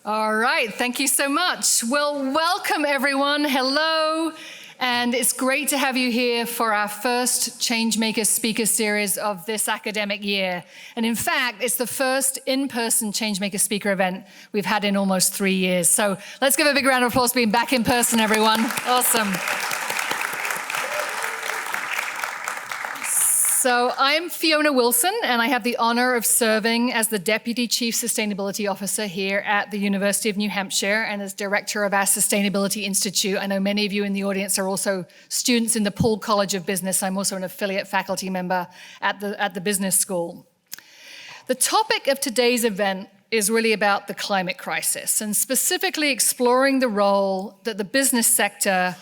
All right, thank you so much. Well, welcome everyone, hello. And it's great to have you here for our first Changemaker speaker series of this academic year. And in fact, it's the first in-person Changemaker speaker event we've had in almost 3 years. So let's give a big round of applause for being back in person, everyone. Awesome. So I'm Fiona Wilson, and I have the honor of serving as the Deputy Chief Sustainability Officer here at the University of New Hampshire and as Director of our Sustainability Institute. I know many of you in the audience are also students in the Poole College of Business. I'm also an affiliate faculty member at the Business School. The topic of today's event is really about the climate crisis and specifically exploring the role that the business sector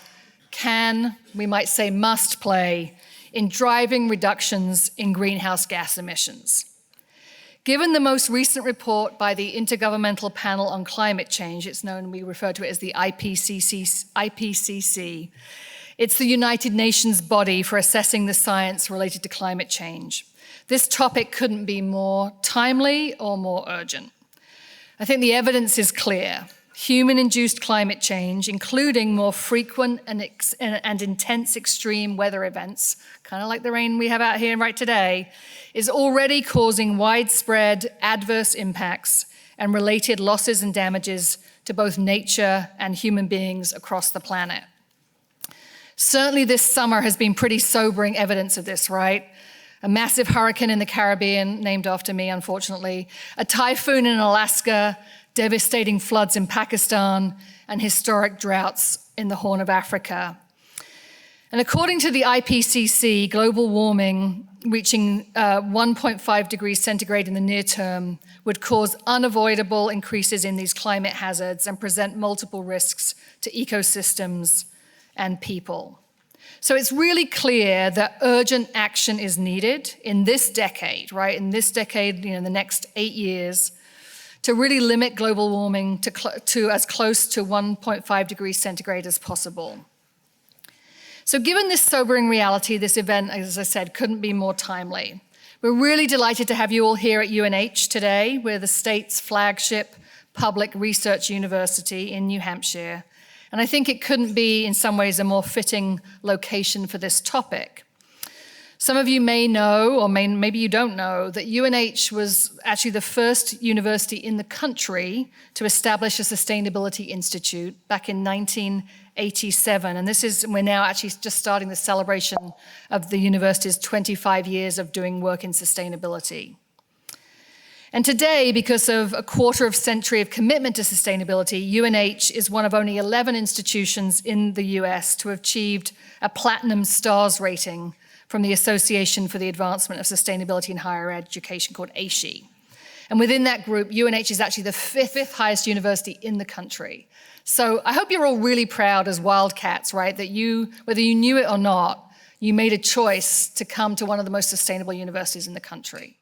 can, we might say must play in driving reductions in greenhouse gas emissions. Given the most recent report by the Intergovernmental Panel on Climate Change, it's known, we refer to it as the IPCC, it's the United Nations body for assessing the science related to climate change. This topic couldn't be more timely or more urgent. I think the evidence is clear. Human-induced climate change, including more frequent and intense extreme weather events, kind of like the rain we have out here right today, is already causing widespread adverse impacts and related losses and damages to both nature and human beings across the planet. Certainly this summer has been pretty sobering evidence of this, right? A massive hurricane in the Caribbean, named after me, unfortunately, a typhoon in Alaska, devastating floods in Pakistan, and historic droughts in the Horn of Africa. And according to the IPCC, global warming reaching 1.5 degrees centigrade in the near term would cause unavoidable increases in these climate hazards and present multiple risks to ecosystems and people. So it's really clear that urgent action is needed in this decade, right? In this decade, the next 8 years, to really limit global warming to as close to 1.5 degrees centigrade as possible. So given this sobering reality, this event, as I said, couldn't be more timely. We're really delighted to have you all here at UNH today. We're the state's flagship public research university in New Hampshire. And I think it couldn't be, in some ways, a more fitting location for this topic. Some of you may know, or maybe you don't know, that UNH was actually the first university in the country to establish a sustainability institute back in 1987. And we're now actually just starting the celebration of the university's 25 years of doing work in sustainability. And today, because of a quarter century of commitment to sustainability, UNH is one of only 11 institutions in the US to have achieved a platinum stars rating from the Association for the Advancement of Sustainability in Higher Education, called ASHE. And within that group, UNH is actually the fifth highest university in the country. So I hope you're all really proud as Wildcats, right, that whether you knew it or not, you made a choice to come to one of the most sustainable universities in the country.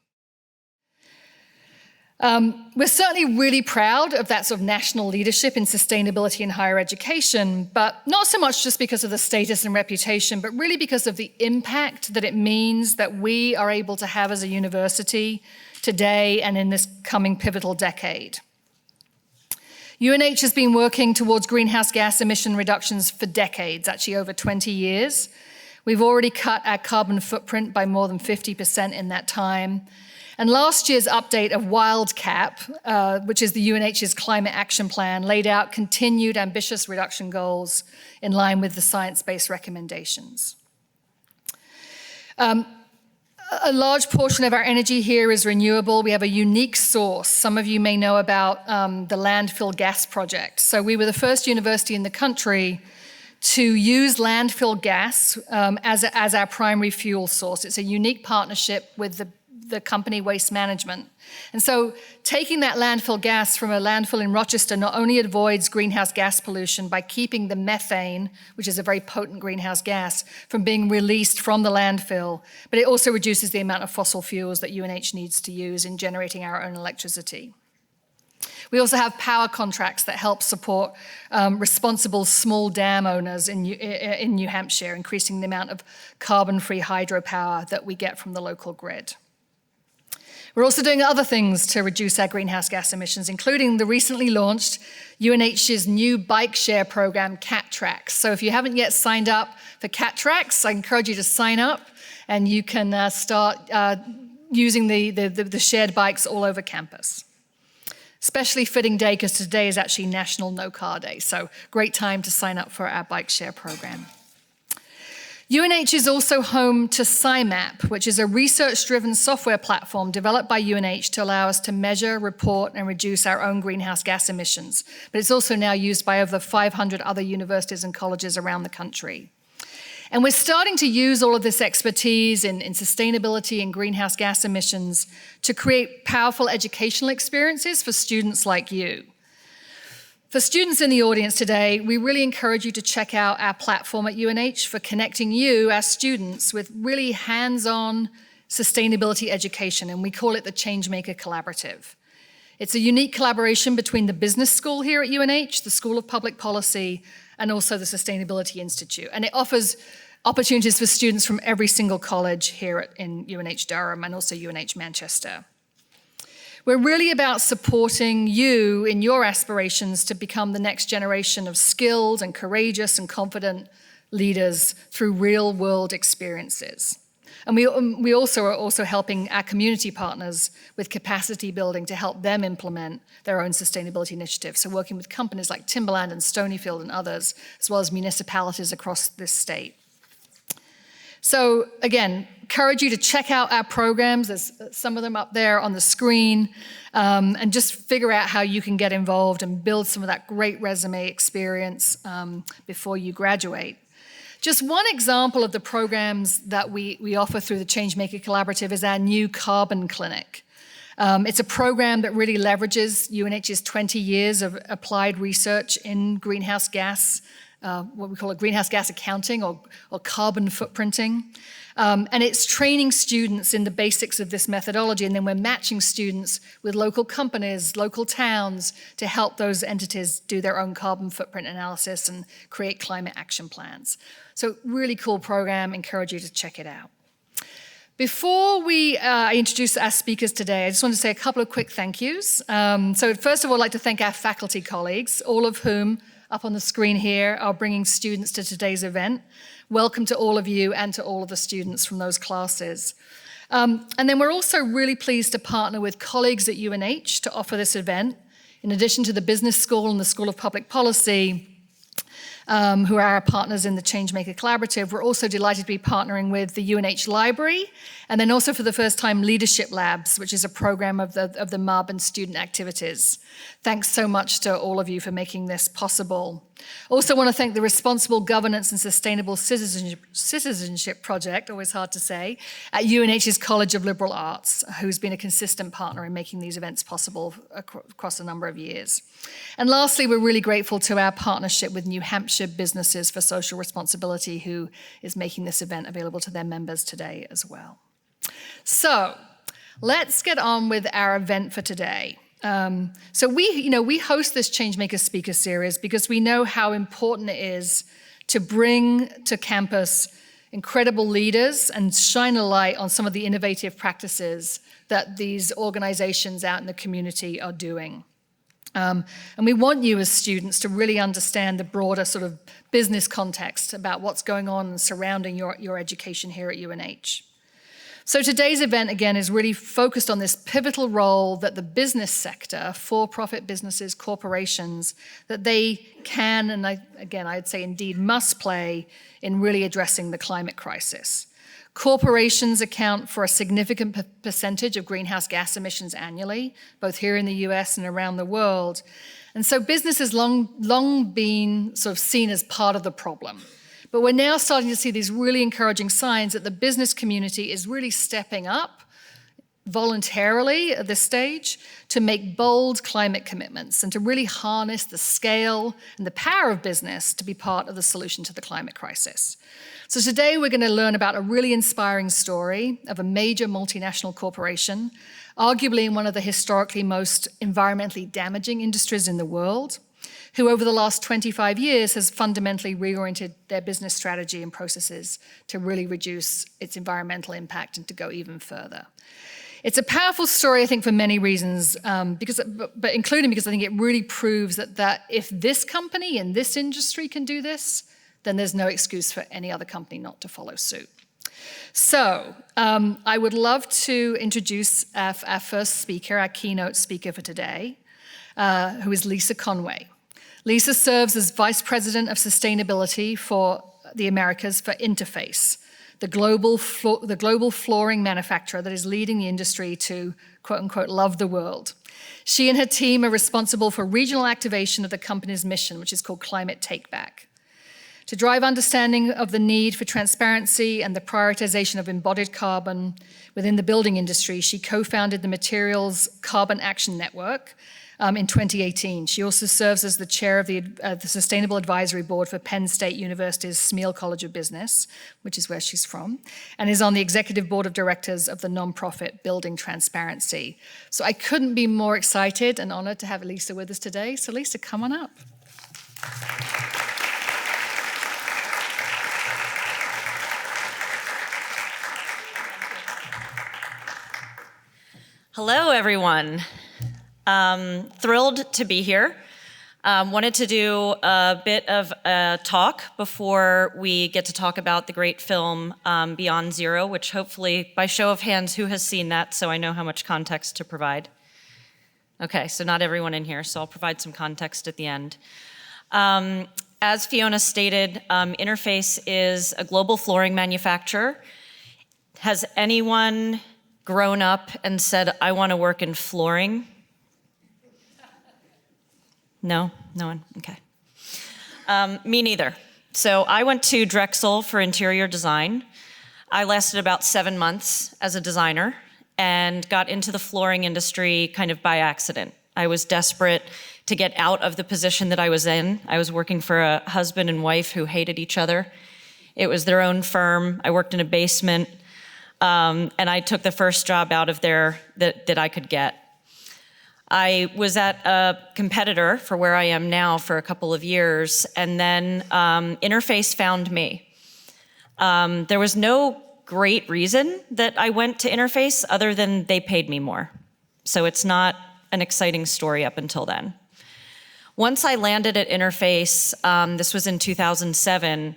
We're certainly really proud of that sort of national leadership in sustainability in higher education, but not so much just because of the status and reputation, but really because of the impact that it means that we are able to have as a university today and in this coming pivotal decade. UNH has been working towards greenhouse gas emission reductions for decades, actually over 20 years. We've already cut our carbon footprint by more than 50% in that time. And last year's update of WildCap, which is the UNH's climate action plan, laid out continued ambitious reduction goals in line with the science-based recommendations. A large portion of our energy here is renewable. We have a unique source. Some of you may know about the landfill gas project. So we were the first university in the country to use landfill gas as our primary fuel source. It's a unique partnership with the company Waste Management. And so taking that landfill gas from a landfill in Rochester not only avoids greenhouse gas pollution by keeping the methane, which is a very potent greenhouse gas, from being released from the landfill, but it also reduces the amount of fossil fuels that UNH needs to use in generating our own electricity. We also have power contracts that help support responsible small dam owners in New Hampshire, increasing the amount of carbon-free hydropower that we get from the local grid. We're also doing other things to reduce our greenhouse gas emissions, including the recently launched UNH's new bike share program, Cat Tracks. So if you haven't yet signed up for Cat Tracks, I encourage you to sign up, and you can start using the shared bikes all over campus. Especially fitting day, because today is actually National No Car Day, so great time to sign up for our bike share program. UNH is also home to SciMap, which is a research-driven software platform developed by UNH to allow us to measure, report, and reduce our own greenhouse gas emissions. But it's also now used by over 500 other universities and colleges around the country. And we're starting to use all of this expertise in sustainability and greenhouse gas emissions to create powerful educational experiences for students like you. For students in the audience today, we really encourage you to check out our platform at UNH for connecting you, our students, with really hands-on sustainability education, and we call it the Changemaker Collaborative. It's a unique collaboration between the business school here at UNH, the School of Public Policy, and also the Sustainability Institute. And it offers opportunities for students from every single college here in UNH Durham and also UNH Manchester. We're really about supporting you in your aspirations to become the next generation of skilled and courageous and confident leaders through real-world experiences. And we also are helping our community partners with capacity building to help them implement their own sustainability initiatives. So working with companies like Timberland and Stonyfield and others, as well as municipalities across this state. So again, encourage you to check out our programs. There's some of them up there on the screen, and just figure out how you can get involved and build some of that great resume experience before you graduate. Just one example of the programs that we offer through the Changemaker Collaborative is our new Carbon Clinic. It's a program that really leverages UNH's 20 years of applied research in greenhouse gas, what we call a greenhouse gas accounting or carbon footprinting. And it's training students in the basics of this methodology, and then we're matching students with local companies, local towns, to help those entities do their own carbon footprint analysis and create climate action plans. So really cool program, encourage you to check it out. Before we introduce our speakers today, I just want to say a couple of quick thank yous. So first of all, I'd like to thank our faculty colleagues, all of whom, up on the screen here, are bringing students to today's event. Welcome to all of you and to all of the students from those classes. And then we're also really pleased to partner with colleagues at UNH to offer this event. In addition to the Business School and the School of Public Policy, who are our partners in the Changemaker Collaborative, we're also delighted to be partnering with the UNH Library, and then also for the first time Leadership Labs, which is a program of the MUB and student activities. Thanks so much to all of you for making this possible. Also want to thank the Responsible Governance and Sustainable Citizenship Project, always hard to say, at UNH's College of Liberal Arts, who's been a consistent partner in making these events possible across a number of years. And lastly, we're really grateful to our partnership with New Hampshire Businesses for Social Responsibility, who is making this event available to their members today as well. So let's get on with our event for today. So we host this Changemaker Speaker Series because we know how important it is to bring to campus incredible leaders and shine a light on some of the innovative practices that these organizations out in the community are doing. And we want you as students to really understand the broader sort of business context about what's going on surrounding your education here at UNH. So today's event, again, is really focused on this pivotal role that the business sector, for-profit businesses, corporations, that they can, and I'd say indeed must play in really addressing the climate crisis. Corporations account for a significant percentage of greenhouse gas emissions annually, both here in the US and around the world. And so business has long been sort of seen as part of the problem. But we're now starting to see these really encouraging signs that the business community is really stepping up voluntarily at this stage to make bold climate commitments and to really harness the scale and the power of business to be part of the solution to the climate crisis. So today we're going to learn about a really inspiring story of a major multinational corporation, arguably in one of the historically most environmentally damaging industries in the world. who over the last 25 years has fundamentally reoriented their business strategy and processes to really reduce its environmental impact and to go even further. It's a powerful story, I think, for many reasons, but including because I think it really proves that if this company in this industry can do this, then there's no excuse for any other company not to follow suit. So I would love to introduce our first speaker, our keynote speaker for today, who is Lisa Conway. Lisa serves as Vice President of Sustainability for the Americas for Interface, the global flooring manufacturer that is leading the industry to, quote unquote, love the world. She and her team are responsible for regional activation of the company's mission, which is called Climate Takeback. To drive understanding of the need for transparency and the prioritization of embodied carbon within the building industry, she co-founded the Materials Carbon Action Network in 2018. She also serves as the chair of the Sustainable Advisory Board for Penn State University's Smeal College of Business, which is where she's from, and is on the executive board of directors of the nonprofit Building Transparency. So I couldn't be more excited and honored to have Lisa with us today. So Lisa, come on up. Hello, everyone. Thrilled to be here. Wanted to do a bit of a talk before we get to talk about the great film Beyond Zero, which hopefully, by show of hands, who has seen that, so I know how much context to provide. Okay, so not everyone in here, so I'll provide some context at the end. As Fiona stated, Interface is a global flooring manufacturer. Has anyone grown up and said, I want to work in flooring? No? No one? Okay. Me neither. So I went to Drexel for interior design. I lasted about 7 months as a designer and got into the flooring industry kind of by accident. I was desperate to get out of the position that I was in. I was working for a husband and wife who hated each other. It was their own firm. I worked in a basement. And I took the first job out of there that I could get. I was at a competitor for where I am now for a couple of years, and then Interface found me. There was no great reason that I went to Interface other than they paid me more. So it's not an exciting story up until then. Once I landed at Interface, this was in 2007,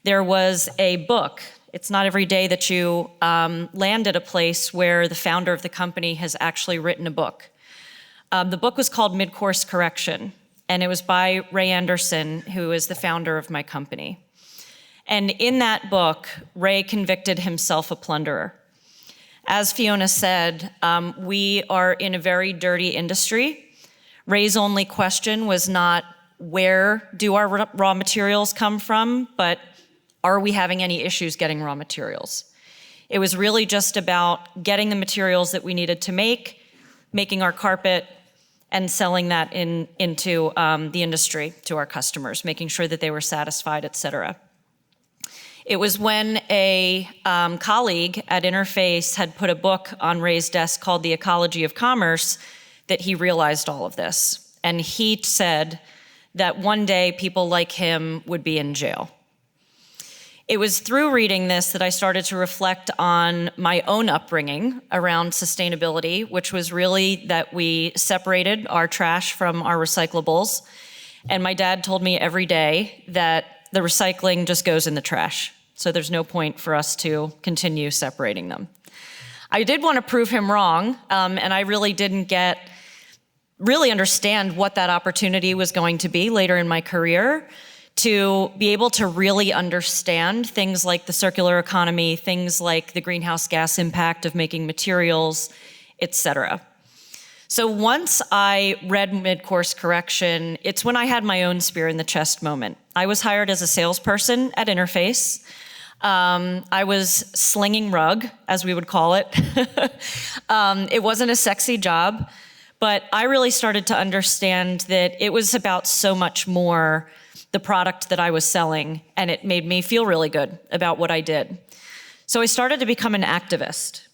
there was a book. It's not every day that you land at a place where the founder of the company has actually written a book. The book was called Mid-Course Correction, and it was by Ray Anderson, who is the founder of my company. And in that book, Ray convicted himself a plunderer. As Fiona said, we are in a very dirty industry. Ray's only question was not where do our raw materials come from, but are we having any issues getting raw materials? It was really just about getting the materials that we needed to make, making our carpet, and selling that into the industry to our customers, making sure that they were satisfied, et cetera. It was when a colleague at Interface had put a book on Ray's desk called The Ecology of Commerce that he realized all of this. And he said that one day people like him would be in jail. It was through reading this that I started to reflect on my own upbringing around sustainability, which was really that we separated our trash from our recyclables. And my dad told me every day that the recycling just goes in the trash. So there's no point for us to continue separating them. I did want to prove him wrong, and I really didn't really understand what that opportunity was going to be later in my career, to be able to really understand things like the circular economy, things like the greenhouse gas impact of making materials, et cetera. So once I read Mid-Course Correction, it's when I had my own spear in the chest moment. I was hired as a salesperson at Interface. I was slinging rug, as we would call it. It wasn't a sexy job, but I really started to understand that it was about so much more the product that I was selling, and it made me feel really good about what I did. So I started to become an activist.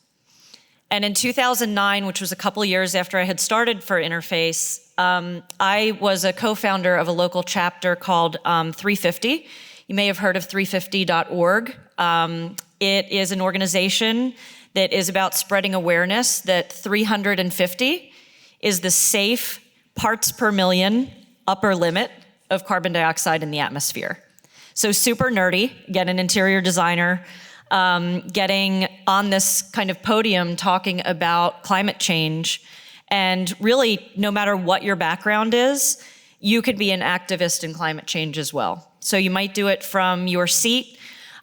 And in 2009, which was a couple years after I had started for Interface, I was a co-founder of a local chapter called 350. You may have heard of 350.org. It is an organization that is about spreading awareness that 350 is the safe parts per million upper limit of carbon dioxide in the atmosphere. So super nerdy, get an interior designer, getting on this kind of podium talking about climate change. And really, no matter what your background is, you could be an activist in climate change as well. So you might do it from your seat,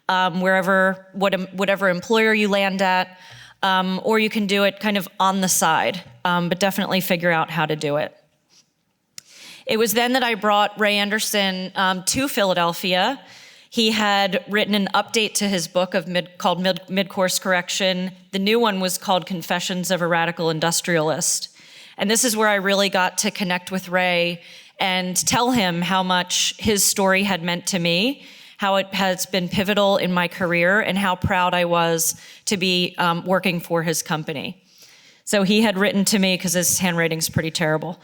whatever employer you land at, or you can do it kind of on the side, but definitely figure out how to do it. It was then that I brought Ray Anderson to Philadelphia. He had written an update to his book called Mid-Course Correction. The new one was called Confessions of a Radical Industrialist. And this is where I really got to connect with Ray and tell him how much his story had meant to me, how it has been pivotal in my career, and how proud I was to be working for his company. So he had written to me, because his handwriting's pretty terrible,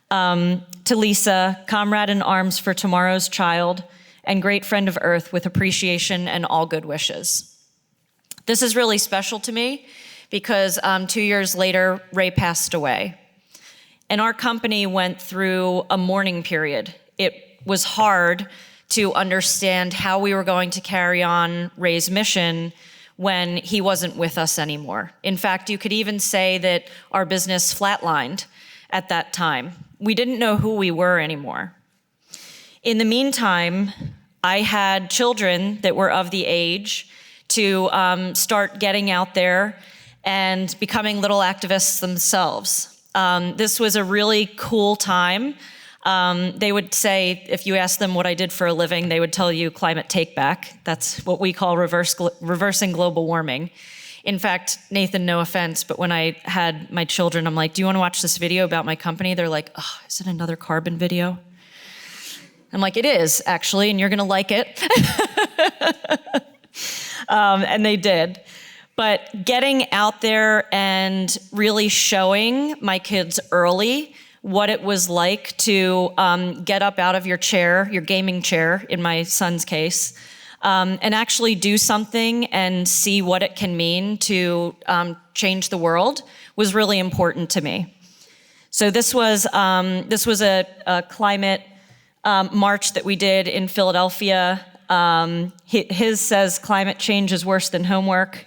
to Lisa, comrade in arms for tomorrow's child, and great friend of Earth with appreciation and all good wishes. This is really special to me because 2 years later, Ray passed away. And our company went through a mourning period. It was hard to understand how we were going to carry on Ray's mission when he wasn't with us anymore. In fact, you could even say that our business flatlined at that time. We didn't know who we were anymore. In the meantime, I had children that were of the age to start getting out there and becoming little activists themselves. This was a really cool time. They would say, if you ask them what I did for a living, they would tell you climate take-back. That's what we call reversing global warming. In fact, Nathan, no offense, but when I had my children, I'm like, do you want to watch this video about my company? They're like, oh, is it another carbon video? I'm like, it is, actually, and you're going to like it. And they did. But getting out there and really showing my kids early what it was like to get up out of your chair, your gaming chair, in my son's case, and actually do something and see what it can mean to change the world was really important to me. So this was a climate march that we did in Philadelphia. His says climate change is worse than homework.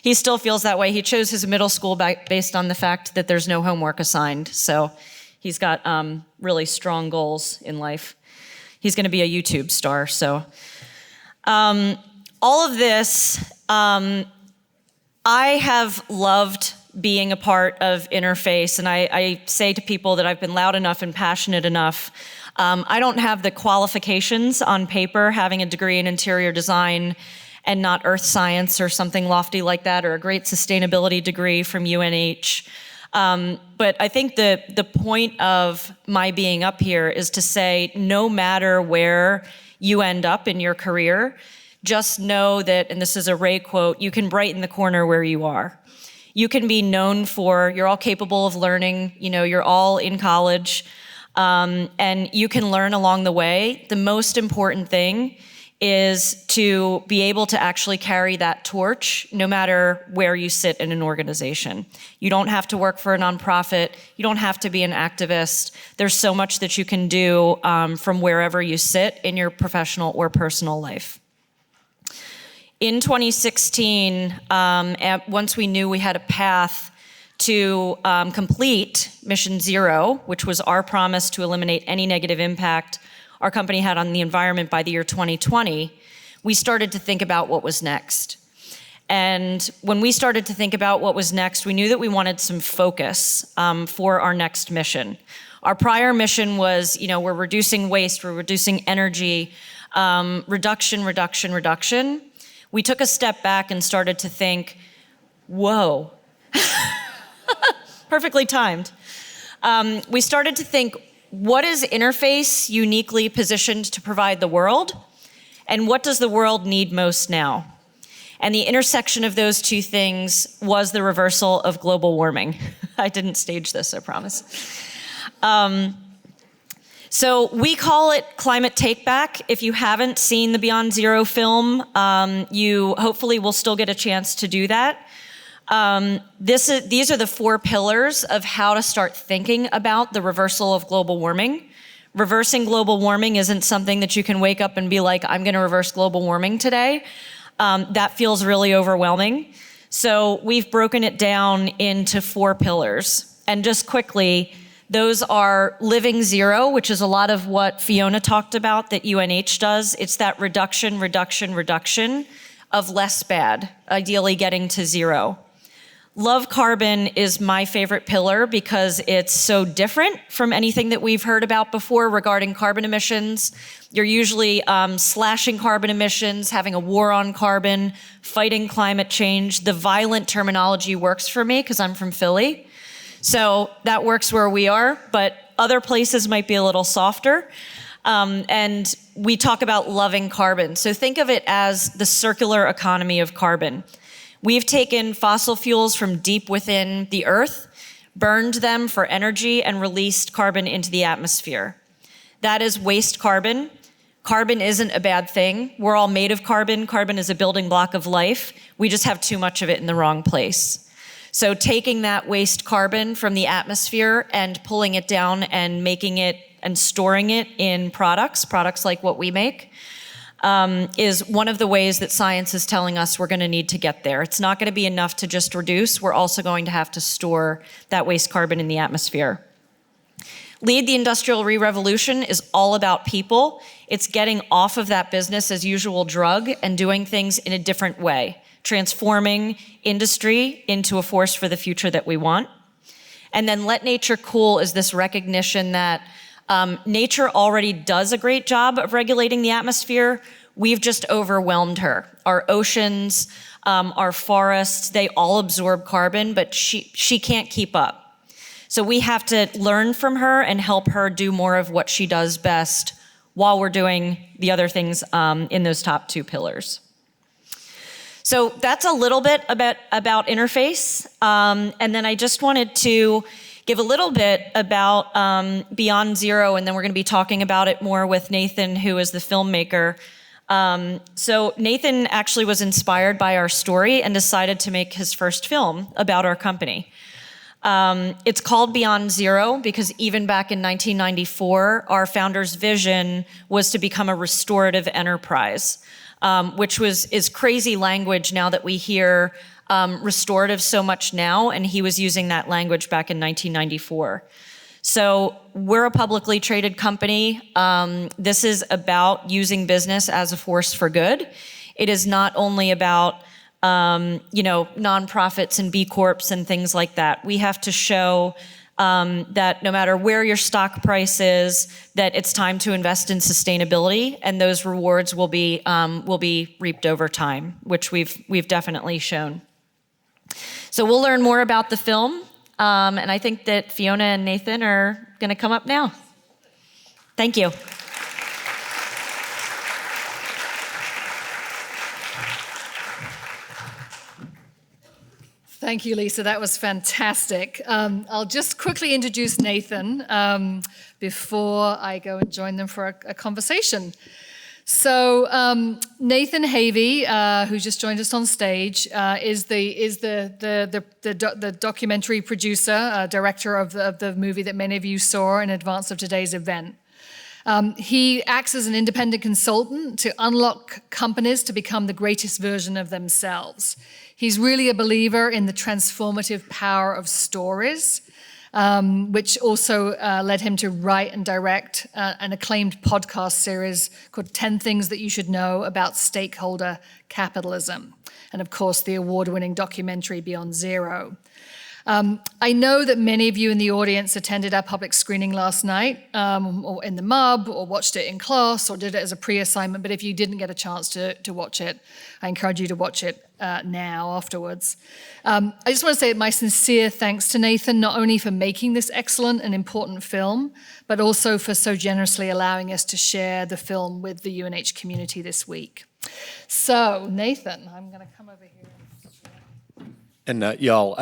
He still feels that way. He chose his middle school based on the fact that there's no homework assigned. So he's got really strong goals in life. He's going to be a YouTube star. So all of this, I have loved being a part of Interface. And I say to people that I've been loud enough and passionate enough. I don't have the qualifications on paper, having a degree in interior design and not earth science or something lofty like that, or a great sustainability degree from UNH. But I think the point of my being up here is to say, no matter where you end up in your career, just know that, and this is a Ray quote, you can brighten the corner where you are. You can be known for, you're all capable of learning, you're all in college, and you can learn along the way. The most important thing is to be able to actually carry that torch no matter where you sit in an organization. You don't have to work for a nonprofit. You don't have to be an activist. There's so much that you can do from wherever you sit in your professional or personal life. In 2016, once we knew we had a path to complete Mission Zero, which was our promise to eliminate any negative impact our company had on the environment by the year 2020, we started to think about what was next. And when we started to think about what was next, we knew that we wanted some focus for our next mission. Our prior mission was, we're reducing waste, we're reducing energy, reduction. We took a step back and started to think, whoa, perfectly timed. We started to think, what is Interface uniquely positioned to provide the world? And what does the world need most now? And the intersection of those two things was the reversal of global warming. I didn't stage this, I promise. So we call it climate takeback. If you haven't seen the Beyond Zero film, you hopefully will still get a chance to do that. These are the 4 pillars of how to start thinking about the reversal of global warming. Reversing global warming isn't something that you can wake up and be like, I'm going to reverse global warming today. That feels really overwhelming. So we've broken it down into 4 pillars. And just quickly, those are living zero, which is a lot of what Fiona talked about that UNH does. It's that reduction, reduction, reduction of less bad, ideally getting to zero. Love carbon is my favorite pillar because it's so different from anything that we've heard about before regarding carbon emissions. You're usually slashing carbon emissions, having a war on carbon, fighting climate change. The violent terminology works for me because I'm from Philly. So that works where we are, but other places might be a little softer. And we talk about loving carbon. So think of it as the circular economy of carbon. We've taken fossil fuels from deep within the earth, burned them for energy, and released carbon into the atmosphere. That is waste carbon. Carbon isn't a bad thing. We're all made of carbon. Carbon is a building block of life. We just have too much of it in the wrong place. So taking that waste carbon from the atmosphere and pulling it down and making it and storing it in products like what we make, is one of the ways that science is telling us we're going to need to get there. It's not going to be enough to just reduce. We're also going to have to store that waste carbon in the atmosphere. Lead the Industrial Revolution is all about people. It's getting off of that business as usual drug and doing things in a different way, transforming industry into a force for the future that we want. And then Let Nature Cool is this recognition that nature already does a great job of regulating the atmosphere. We've just overwhelmed her. Our oceans, our forests, they all absorb carbon, but she can't keep up. So we have to learn from her and help her do more of what she does best while we're doing the other things in those top 2 pillars. So that's a little bit about interface. And then I just wanted to give a little bit about Beyond Zero, and then we're going to be talking about it more with Nathan, who is the filmmaker. So Nathan actually was inspired by our story and decided to make his first film about our company. It's called Beyond Zero because even back in 1994, our founder's vision was to become a restorative enterprise, which is crazy language now that we hear restorative so much now, and he was using that language back in 1994. So we're a publicly traded company. This is about using business as a force for good. It is not only about nonprofits and B Corps and things like that. We have to show that no matter where your stock price is, that it's time to invest in sustainability, and those rewards will be reaped over time, which we've definitely shown. So we'll learn more about the film, and I think that Fiona and Nathan are going to come up now. Thank you. Thank you, Lisa. That was fantastic. I'll just quickly introduce Nathan before I go and join them for a conversation. So Nathan Havey, who's just joined us on stage, is the documentary producer, director of the movie that many of you saw in advance of today's event. He acts as an independent consultant to unlock companies to become the greatest version of themselves. He's really a believer in the transformative power of stories, which also led him to write and direct an acclaimed podcast series called 10 Things That You Should Know About Stakeholder Capitalism, and of course the award-winning documentary Beyond Zero. I know that many of you in the audience attended our public screening last night, or in the MUB, or watched it in class, or did it as a pre-assignment, but if you didn't get a chance to watch it, I encourage you to watch it now, afterwards. I just want to say my sincere thanks to Nathan, not only for making this excellent and important film, but also for so generously allowing us to share the film with the UNH community this week. So, Nathan, I'm going to come over here. And y'all,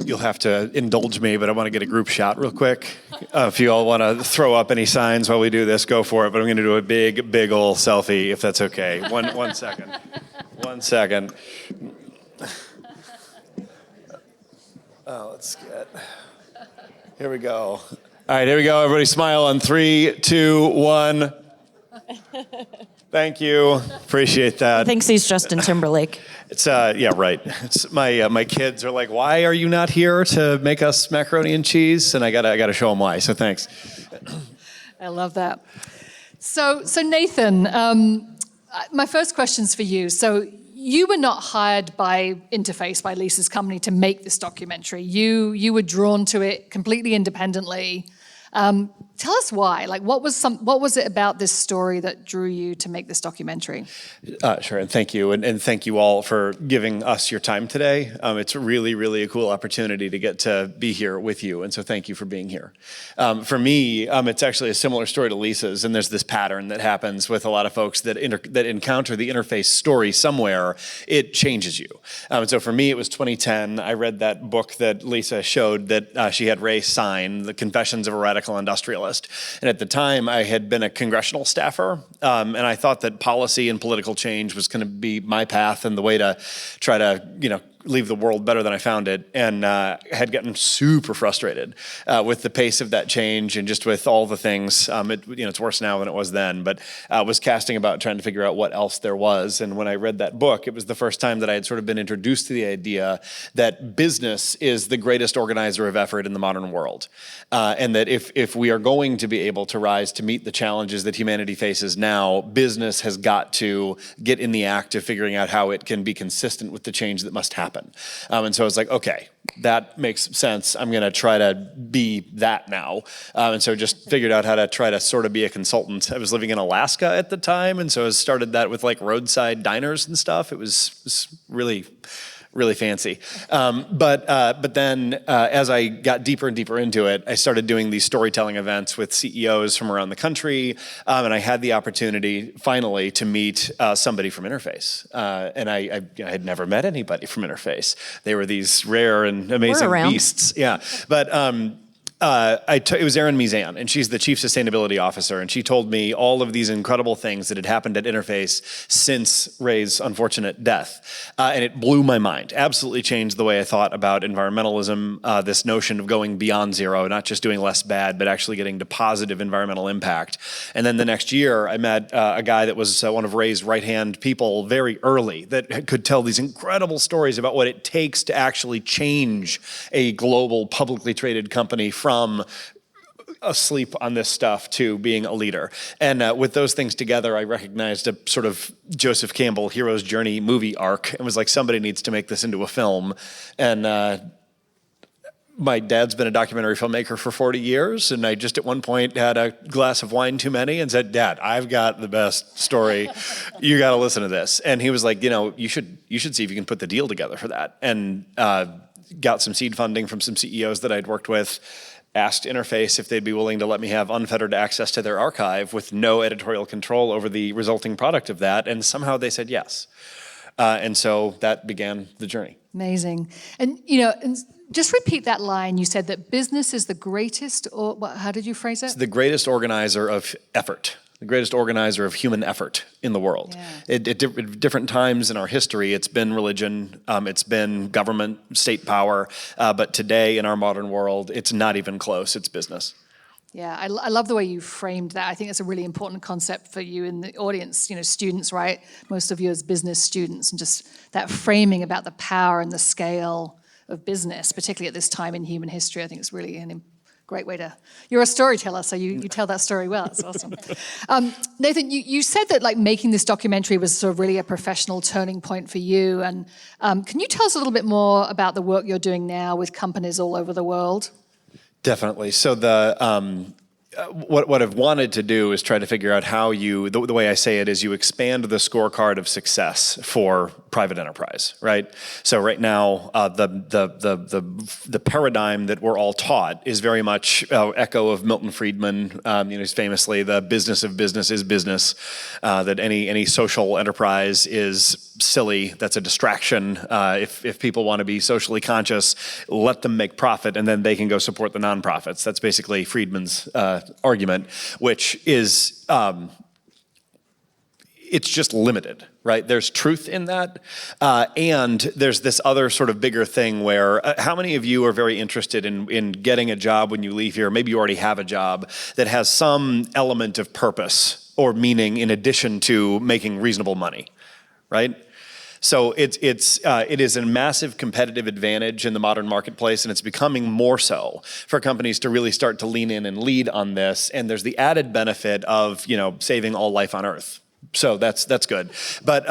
you'll have to indulge me, but I want to get a group shot real quick. If you all want to throw up any signs while we do this, go for it. But I'm going to do a big ol' selfie, if that's okay. One second. 1 second. Oh, let's get. Here we go. All right, here we go. Everybody smile on 3, 2, 1. Thank you. Appreciate that. Thinks he's Justin Timberlake. It's yeah, right. It's my kids are like, why are you not here to make us macaroni and cheese? And I gotta show them why. So thanks. I love that. So Nathan, my first question's for you. So you were not hired by Interface, by Lisa's company, to make this documentary. You were drawn to it completely independently. Tell us why. Like, what was it about this story that drew you to make this documentary? Sure, and thank you, and thank you all for giving us your time today. It's really a cool opportunity to get to be here with you, and so thank you for being here. For me, it's actually a similar story to Lisa's, and there's this pattern that happens with a lot of folks that encounter the Interface story somewhere. It changes you. And so for me, it was 2010. I read that book that Lisa showed that she had Ray sign, The Confessions of a Radical Industrialist. And at the time, I had been a congressional staffer, and I thought that policy and political change was going to be my path and the way to try to, leave the world better than I found it, and had gotten super frustrated with the pace of that change and just with all the things. It's worse now than it was then, but was casting about trying to figure out what else there was. And when I read that book, it was the first time that I had sort of been introduced to the idea that business is the greatest organizer of effort in the modern world. And that if we are going to be able to rise to meet the challenges that humanity faces now, business has got to get in the act of figuring out how it can be consistent with the change that must happen. And so I was like, okay, that makes sense. I'm going to try to be that now. And so just figured out how to try to sort of be a consultant. I was living in Alaska at the time, and so I started that with like roadside diners and stuff. It was really fancy. But then as I got deeper and deeper into it, I started doing these storytelling events with CEOs from around the country. And I had the opportunity finally to meet somebody from Interface. And I had never met anybody from Interface. They were these rare and amazing beasts. Yeah. But it was Erin Mizan, and she's the Chief Sustainability Officer, and she told me all of these incredible things that had happened at Interface since Ray's unfortunate death. And it blew my mind, absolutely changed the way I thought about environmentalism, this notion of going beyond zero, not just doing less bad, but actually getting to positive environmental impact. And then the next year, I met a guy that was one of Ray's right-hand people very early that could tell these incredible stories about what it takes to actually change a global publicly traded company from asleep on this stuff to being a leader. And with those things together, I recognized a sort of Joseph Campbell hero's journey movie arc and was like, somebody needs to make this into a film. And my dad's been a documentary filmmaker for 40 years, and I just at one point had a glass of wine too many and said, Dad, I've got the best story. You got to listen to this. And he was like, you should see if you can put the deal together for that. And got some seed funding from some CEOs that I'd worked with, asked Interface if they'd be willing to let me have unfettered access to their archive with no editorial control over the resulting product of that, and somehow they said yes. And so that began the journey. Amazing. And, and just repeat that line. You said that business is the greatest, or how did you phrase it? It's the greatest organizer of effort. The greatest organizer of human effort in the world. Yeah. At different times in our history, it's been religion, it's been government, state power, but today in our modern world, it's not even close, it's business. Yeah, I love the way you framed that. I think it's a really important concept for you in the audience, students, right? Most of you as business students, and just that framing about the power and the scale of business, particularly at this time in human history. I think it's really an great way to. You're a storyteller, so you tell that story well. It's awesome. Nathan, you said that making this documentary was sort of really a professional turning point for you. And can you tell us a little bit more about the work you're doing now with companies all over the world? Definitely. So what I've wanted to do is try to figure out how the way I say it is you expand the scorecard of success for private enterprise, right? So right now, the paradigm that we're all taught is very much echo of Milton Friedman. He's famously the business of business is business. That any social enterprise is silly. That's a distraction. If people want to be socially conscious, let them make profit, and then they can go support the nonprofits. That's basically Friedman's argument, which is it's just limited, right? There's truth in that, and there's this other sort of bigger thing where how many of you are very interested in getting a job when you leave here? Maybe you already have a job that has some element of purpose or meaning in addition to making reasonable money, right? So it is a massive competitive advantage in the modern marketplace, and it's becoming more so for companies to really start to lean in and lead on this. And there's the added benefit of saving all life on Earth. So that's good, but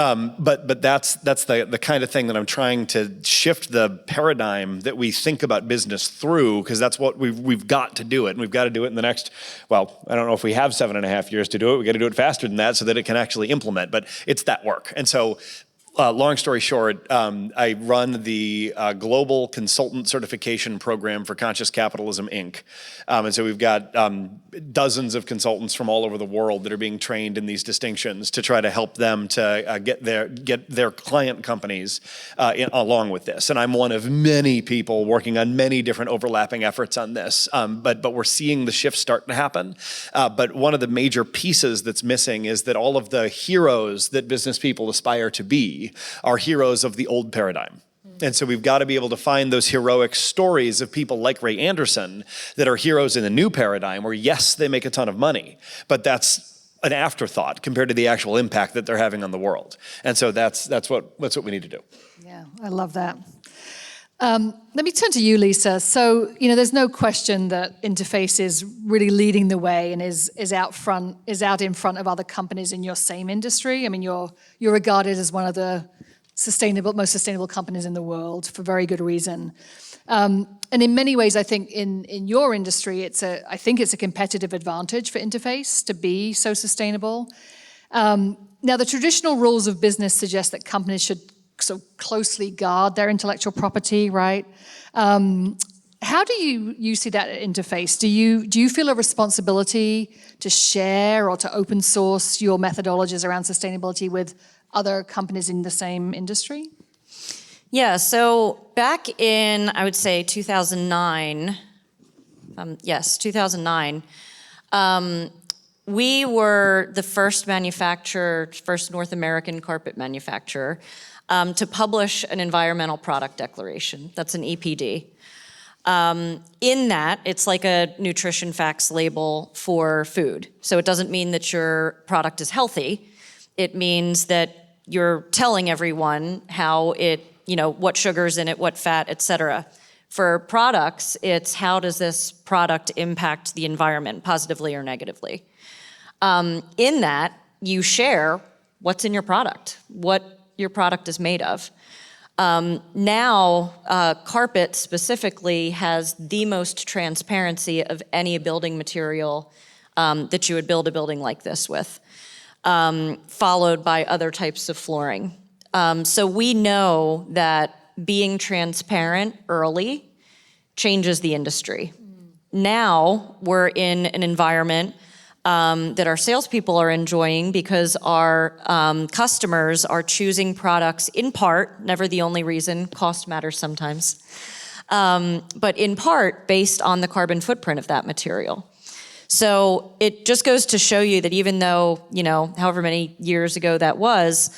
that's the kind of thing that I'm trying to shift the paradigm that we think about business through, because that's what we've got to do it, and we've got to do it in the next. Well, I don't know if we have 7.5 years to do it. We got to do it faster than that so that it can actually implement. But it's that work, and so. Long story short, I run the Global Consultant Certification Program for Conscious Capitalism, Inc. And so we've got dozens of consultants from all over the world that are being trained in these distinctions to try to help them to get their client companies along with this. And I'm one of many people working on many different overlapping efforts on this. But we're seeing the shift start to happen. But one of the major pieces that's missing is that all of the heroes that business people aspire to be are heroes of the old paradigm. And so we've got to be able to find those heroic stories of people like Ray Anderson that are heroes in the new paradigm where, yes, they make a ton of money, but that's an afterthought compared to the actual impact that they're having on the world. And so that's what we need to do. Yeah, I love that. Let me turn to you, Lisa. So, there's no question that Interface is really leading the way and is out in front of other companies in your same industry. I mean, you're regarded as one of the most sustainable companies in the world for very good reason. And in many ways, I think in your industry, I think it's a competitive advantage for Interface to be so sustainable. Now, the traditional rules of business suggest that companies should so closely guard their intellectual property, right? How do you see that at Interface? Do you feel a responsibility to share or to open source your methodologies around sustainability with other companies in the same industry? Yeah, so back in, I would say 2009, 2009, we were the first North American carpet manufacturer to publish an environmental product declaration. That's an EPD. In that, it's like a nutrition facts label for food. So it doesn't mean that your product is healthy. It means that you're telling everyone how what sugar's in it, what fat, et cetera. For products, it's how does this product impact the environment, positively or negatively. In that, you share what's in your product, what your product is made of. Now, carpet specifically has the most transparency of any building material that you would build a building like this with, followed by other types of flooring. So we know that being transparent early changes the industry. Now we're in an environment that our salespeople are enjoying because our customers are choosing products in part, never the only reason, cost matters sometimes, but in part based on the carbon footprint of that material. So it just goes to show you that even though, however many years ago that was,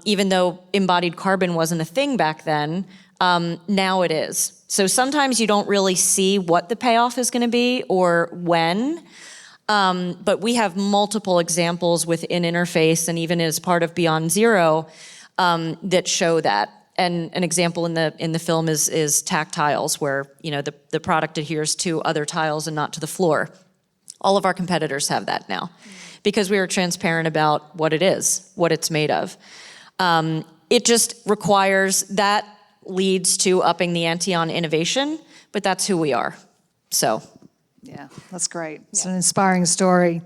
even though embodied carbon wasn't a thing back then, now it is. So sometimes you don't really see what the payoff is going to be or when. But we have multiple examples within Interface and even as part of Beyond Zero that show that. And an example in the film is tactiles, where the product adheres to other tiles and not to the floor. All of our competitors have that now, because we are transparent about what it is, what it's made of. It just requires that leads to upping the ante on innovation, but that's who we are. So. Yeah, that's great. It's an inspiring story.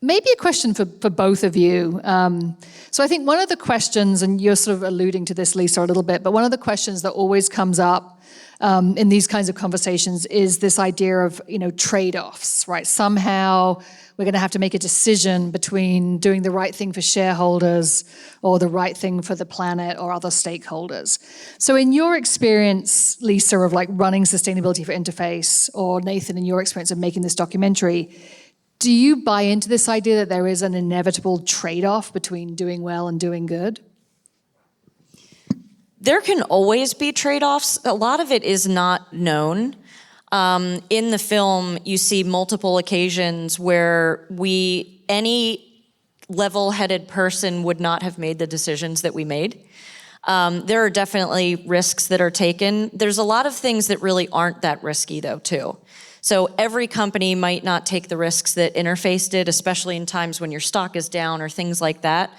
Maybe a question for both of you. So I think one of the questions, and you're sort of alluding to this, Lisa, a little bit, but one of the questions that always comes up in these kinds of conversations is this idea of, trade-offs, right? Somehow we're going to have to make a decision between doing the right thing for shareholders or the right thing for the planet or other stakeholders. So in your experience, Lisa, of like running sustainability for Interface, or Nathan, in your experience of making this documentary, do you buy into this idea that there is an inevitable trade-off between doing well and doing good? There can always be trade-offs. A lot of it is not known. In the film, you see multiple occasions where any level-headed person would not have made the decisions that we made. There are definitely risks that are taken. There's a lot of things that really aren't that risky, though, too. So every company might not take the risks that Interface did, especially in times when your stock is down or things like that.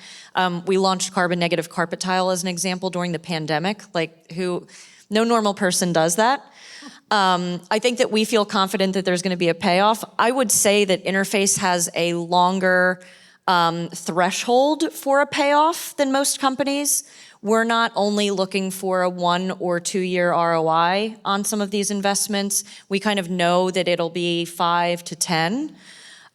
We launched carbon negative carpet tile as an example during the pandemic. No normal person does that. I think that we feel confident that there's going to be a payoff. I would say that Interface has a longer threshold for a payoff than most companies. We're not only looking for a 1 or 2 year ROI on some of these investments. We kind of know that it'll be 5 to 10.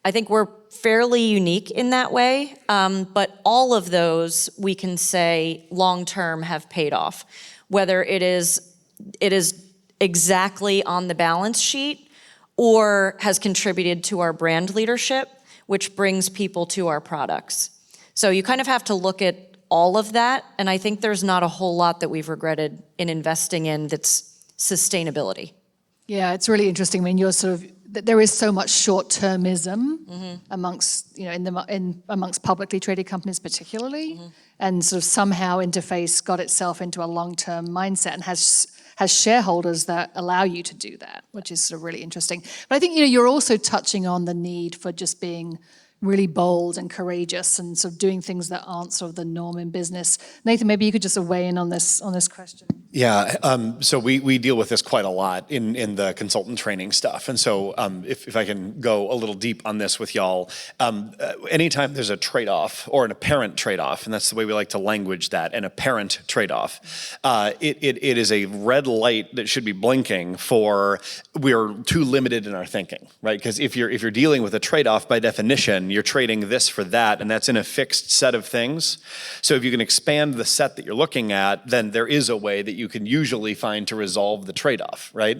I think we're fairly unique in that way, but all of those we can say long-term have paid off. Whether it is exactly on the balance sheet or has contributed to our brand leadership, which brings people to our products. So you kind of have to look at all of that, and I think there's not a whole lot that we've regretted in investing in that's sustainability. Yeah, it's really interesting. I mean, there is so much short-termism amongst, amongst publicly traded companies particularly, and sort of somehow Interface got itself into a long-term mindset and has shareholders that allow you to do that, which is sort of really interesting. But I think, you're also touching on the need for just being really bold and courageous and sort of doing things that aren't sort of the norm in business. Nathan, maybe you could just weigh in on this question. Yeah, so we deal with this quite a lot in the consultant training stuff. And so if I can go a little deep on this with y'all, anytime there's a trade-off or an apparent trade-off, and that's the way we like to language that, an apparent trade-off, it is a red light that should be blinking for we're too limited in our thinking, right? Because if you're dealing with a trade-off, by definition, you're trading this for that, and that's in a fixed set of things. So if you can expand the set that you're looking at, then there is a way that you can usually find to resolve the trade-off, right?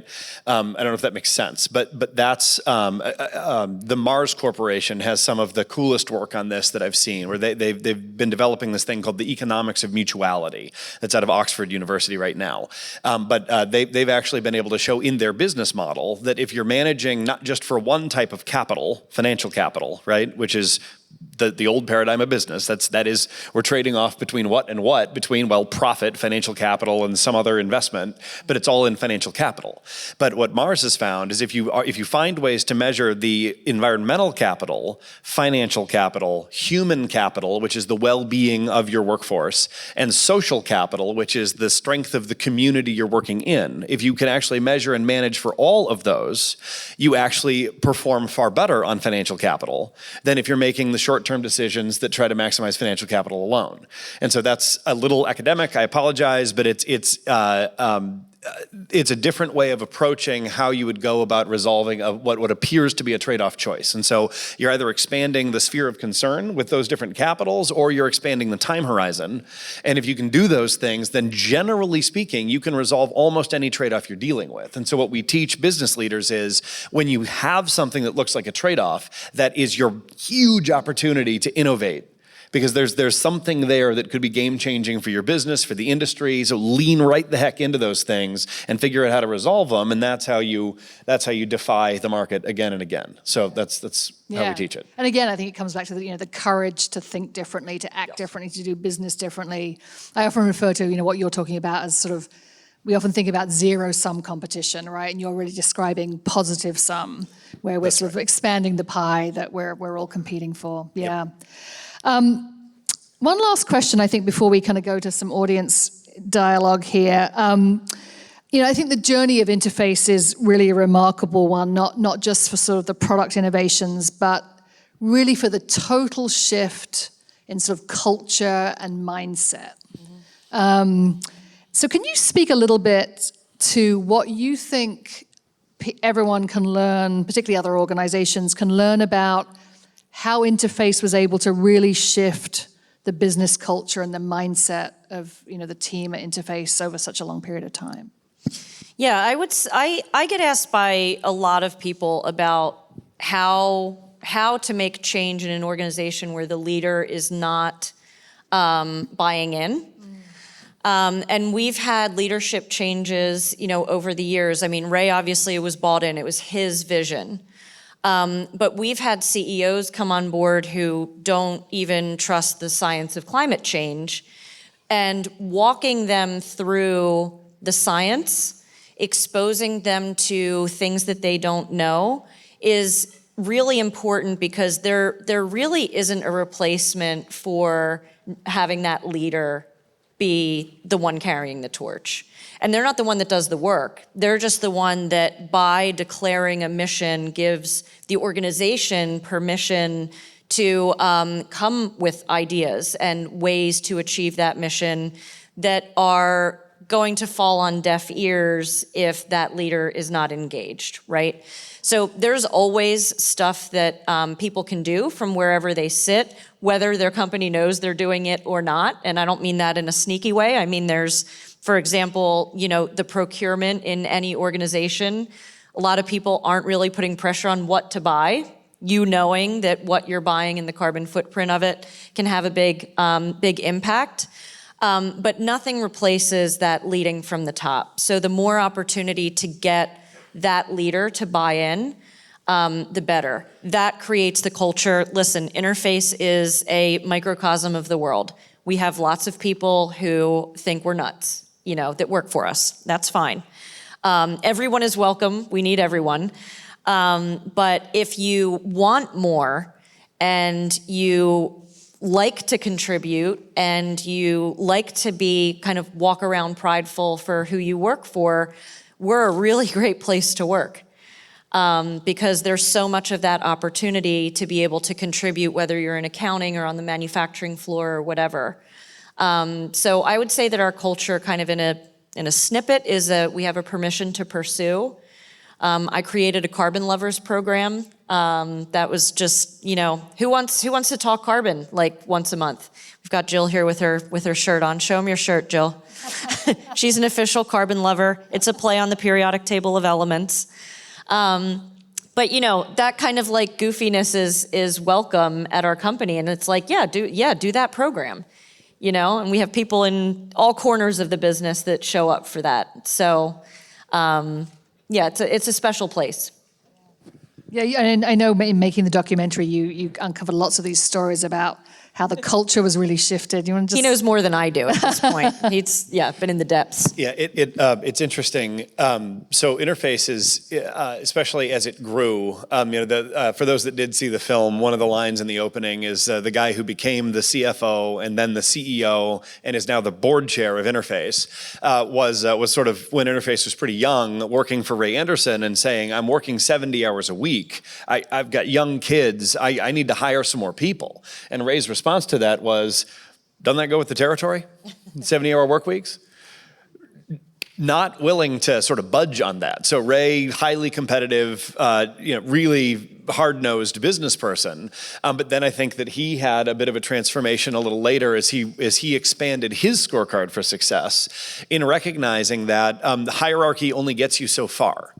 I don't know if that makes sense, but that's the Mars Corporation has some of the coolest work on this that I've seen, where they've been developing this thing called the economics of mutuality. That's out of Oxford University right now. But they've actually been able to show in their business model that if you're managing not just for one type of capital, financial capital, right, which is the old paradigm of business. That is, we're trading off between what and what, between, profit, financial capital, and some other investment, but it's all in financial capital. But what Mars has found is if you find ways to measure the environmental capital, financial capital, human capital, which is the well-being of your workforce, and social capital, which is the strength of the community you're working in, if you can actually measure and manage for all of those, you actually perform far better on financial capital than if you're making the short-term decisions that try to maximize financial capital alone. And so that's a little academic, I apologize, but it's a different way of approaching how you would go about resolving what appears to be a trade-off choice. And so you're either expanding the sphere of concern with those different capitals, or you're expanding the time horizon. And if you can do those things, then generally speaking, you can resolve almost any trade-off you're dealing with. And so what we teach business leaders is when you have something that looks like a trade-off, that is your huge opportunity to innovate. Because there's something there that could be game-changing for your business, for the industry. So lean right the heck into those things and figure out how to resolve them, and that's how you defy the market again and again. So that's how we teach it. And again, I think it comes back to the courage to think differently, to act differently, to do business differently. I often refer to what you're talking about as sort of, we often think about zero-sum competition, right? And you're really describing positive sum, where we're sort of expanding the pie that we're all competing for. Yeah. Yep. One last question, I think, before we kind of go to some audience dialogue here. I think the journey of Interface is really a remarkable one, not just for sort of the product innovations, but really for the total shift in sort of culture and mindset. So can you speak a little bit to what you think everyone can learn, particularly other organizations, can learn about how Interface was able to really shift the business culture and the mindset of the team at Interface over such a long period of time? Yeah, I get asked by a lot of people about how to make change in an organization where the leader is not buying in. And we've had leadership changes, over the years. I mean, Ray obviously was bought in. It was his vision. But we've had CEOs come on board who don't even trust the science of climate change, and walking them through the science, exposing them to things that they don't know is really important, because there really isn't a replacement for having that leader be the one carrying the torch. And they're not the one that does the work. They're just the one that, by declaring a mission, gives the organization permission to come with ideas and ways to achieve that mission that are going to fall on deaf ears if that leader is not engaged, right? So there's always stuff that people can do from wherever they sit, whether their company knows they're doing it or not. And I don't mean that in a sneaky way. I mean, there's, for example, the procurement in any organization. A lot of people aren't really putting pressure on what to buy. Knowing that what you're buying and the carbon footprint of it can have a big impact. But nothing replaces that leading from the top. So the more opportunity to get that leader to buy in, the better. That creates the culture. Listen, Interface is a microcosm of the world. We have lots of people who think we're nuts, that work for us. That's fine. Everyone is welcome. We need everyone. But if you want more and you like to contribute and you like to be kind of walk around prideful for who you work for, we're a really great place to work, because there's so much of that opportunity to be able to contribute, whether you're in accounting or on the manufacturing floor or whatever. So I would say that our culture, kind of in a snippet, is we have a permission to pursue. I created a carbon lovers program. That was just, who wants to talk carbon like once a month? We've got Jill here with her shirt on. Show them your shirt, Jill. She's an official carbon lover. It's a play on the periodic table of elements. But that kind of like goofiness is welcome at our company, and it's like, do that program, and we have people in all corners of the business that show up for that. So. It's a special place. Yeah, and I know in making the documentary, you uncovered lots of these stories about how the culture was really shifted. You want to just... He knows more than I do at this point. He's been in the depths. Yeah, it's interesting. So Interface is, especially as it grew, for those that did see the film, one of the lines in the opening is the guy who became the CFO and then the CEO and is now the board chair of Interface was sort of, when Interface was pretty young, working for Ray Anderson and saying, I'm working 70 hours a week. I've got young kids. I need to hire some more people. And Ray's response to that was, doesn't that go with the territory? 70-hour work weeks? Not willing to sort of budge on that. So Ray, highly competitive, really hard-nosed business person. But then I think that he had a bit of a transformation a little later as he expanded his scorecard for success in recognizing that the hierarchy only gets you so far.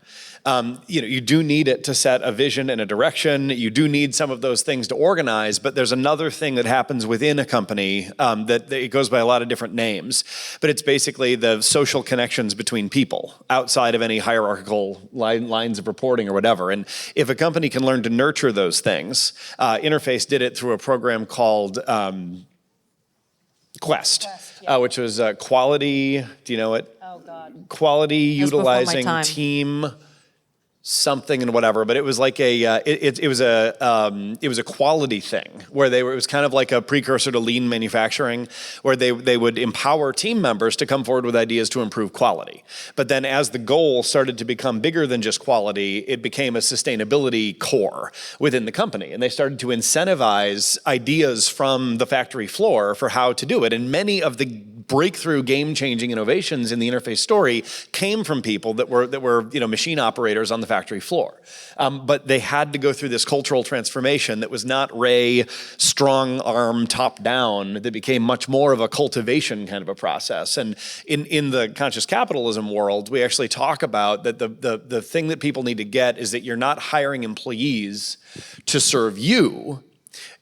You do need it to set a vision and a direction. You do need some of those things to organize, but there's another thing that happens within a company that it goes by a lot of different names, but it's basically the social connections between people outside of any hierarchical lines of reporting or whatever. And if a company can learn to nurture those things, Interface did it through a program called Quest, which was quality, do you know it? Oh, God. Quality utilizing team something and whatever, but it was like it was a quality thing where it was kind of like a precursor to lean manufacturing, where they would empower team members to come forward with ideas to improve quality. But then as the goal started to become bigger than just quality, it became a sustainability core within the company, and they started to incentivize ideas from the factory floor for how to do it. And many of the breakthrough game-changing innovations in the Interface story came from people that were machine operators on the factory floor. But they had to go through this cultural transformation that was not Ray strong arm top down, that became much more of a cultivation kind of a process. And in the conscious capitalism world, we actually talk about that the thing that people need to get is that you're not hiring employees to serve you.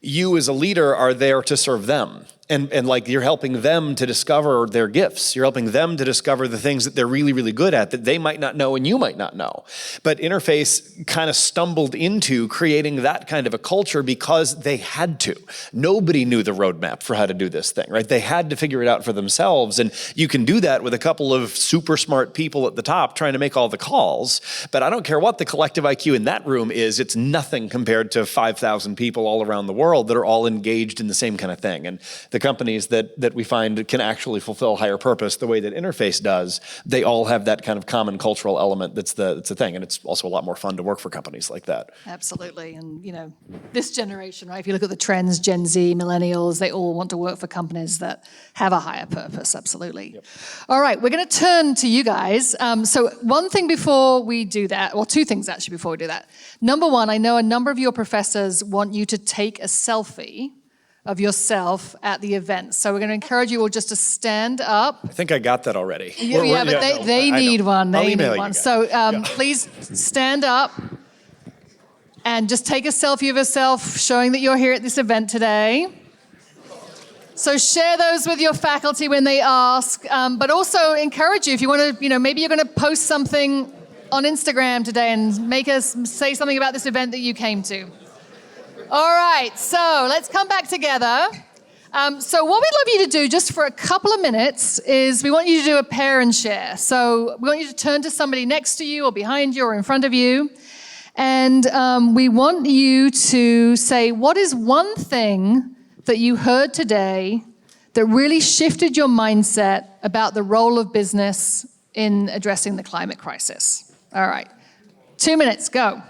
You as a leader are there to serve them. And like you're helping them to discover their gifts. You're helping them to discover the things that they're really, really good at that they might not know and you might not know. But Interface kind of stumbled into creating that kind of a culture because they had to. Nobody knew the roadmap for how to do this thing, right? They had to figure it out for themselves. And you can do that with a couple of super smart people at the top trying to make all the calls. But I don't care what the collective IQ in that room is, it's nothing compared to 5,000 people all around the world that are all engaged in the same kind of thing. And the companies that we find can actually fulfill higher purpose the way that Interface does, they all have that kind of common cultural element that's the thing. And it's also a lot more fun to work for companies like that. Absolutely. And, this generation, right, if you look at the trends, Gen Z, millennials, they all want to work for companies that have a higher purpose. Absolutely. Yep. All right, we're going to turn to you guys. So one thing before we do that, well, two things actually before we do that. Number one, I know a number of your professors want you to take a selfie of yourself at the event. So we're going to encourage you all just to stand up. I think I got that already. They need one. They need one. So please stand up and just take a selfie of yourself showing that you're here at this event today. So share those with your faculty when they ask, but also encourage you if you want to, maybe you're going to post something on Instagram today and make us say something about this event that you came to. All right, so let's come back together. So what we'd love you to do just for a couple of minutes is we want you to do a pair and share. So we want you to turn to somebody next to you or behind you or in front of you. And we want you to say, what is one thing that you heard today that really shifted your mindset about the role of business in addressing the climate crisis? All right, 2 minutes, go.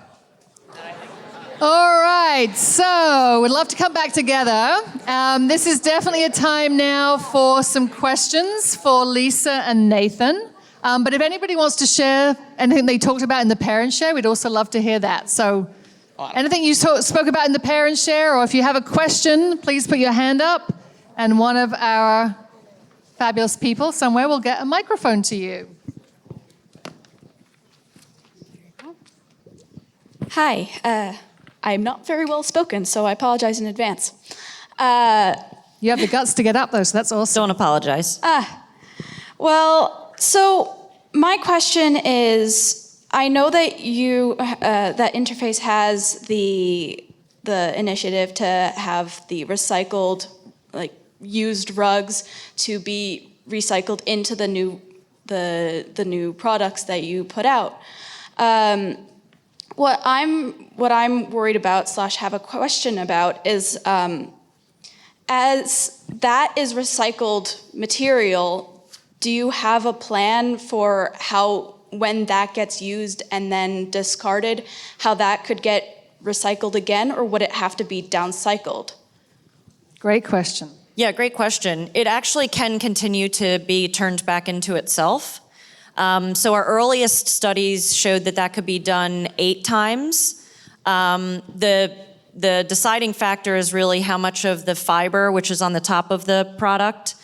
All right, so we'd love to come back together. This is definitely a time now for some questions for Lisa and Nathan. But if anybody wants to share anything they talked about in the pair and share, we'd also love to hear that. So anything you spoke about in the pair and share, or if you have a question, please put your hand up, and one of our fabulous people somewhere will get a microphone to you. Hi. I'm not very well spoken, so I apologize in advance. You have the guts to get up, though, so that's awesome. Don't apologize. Well, so my question is, I know that that Interface has the initiative to have the recycled, used rugs to be recycled into the new products that you put out. What I'm worried about / have a question about is, as that is recycled material, do you have a plan for when that gets used and then discarded, how that could get recycled again, or would it have to be downcycled? Great question. Yeah, great question. It actually can continue to be turned back into itself. So our earliest studies showed that could be done 8 times. The deciding factor is really how much of the fiber, which is on the top of the product,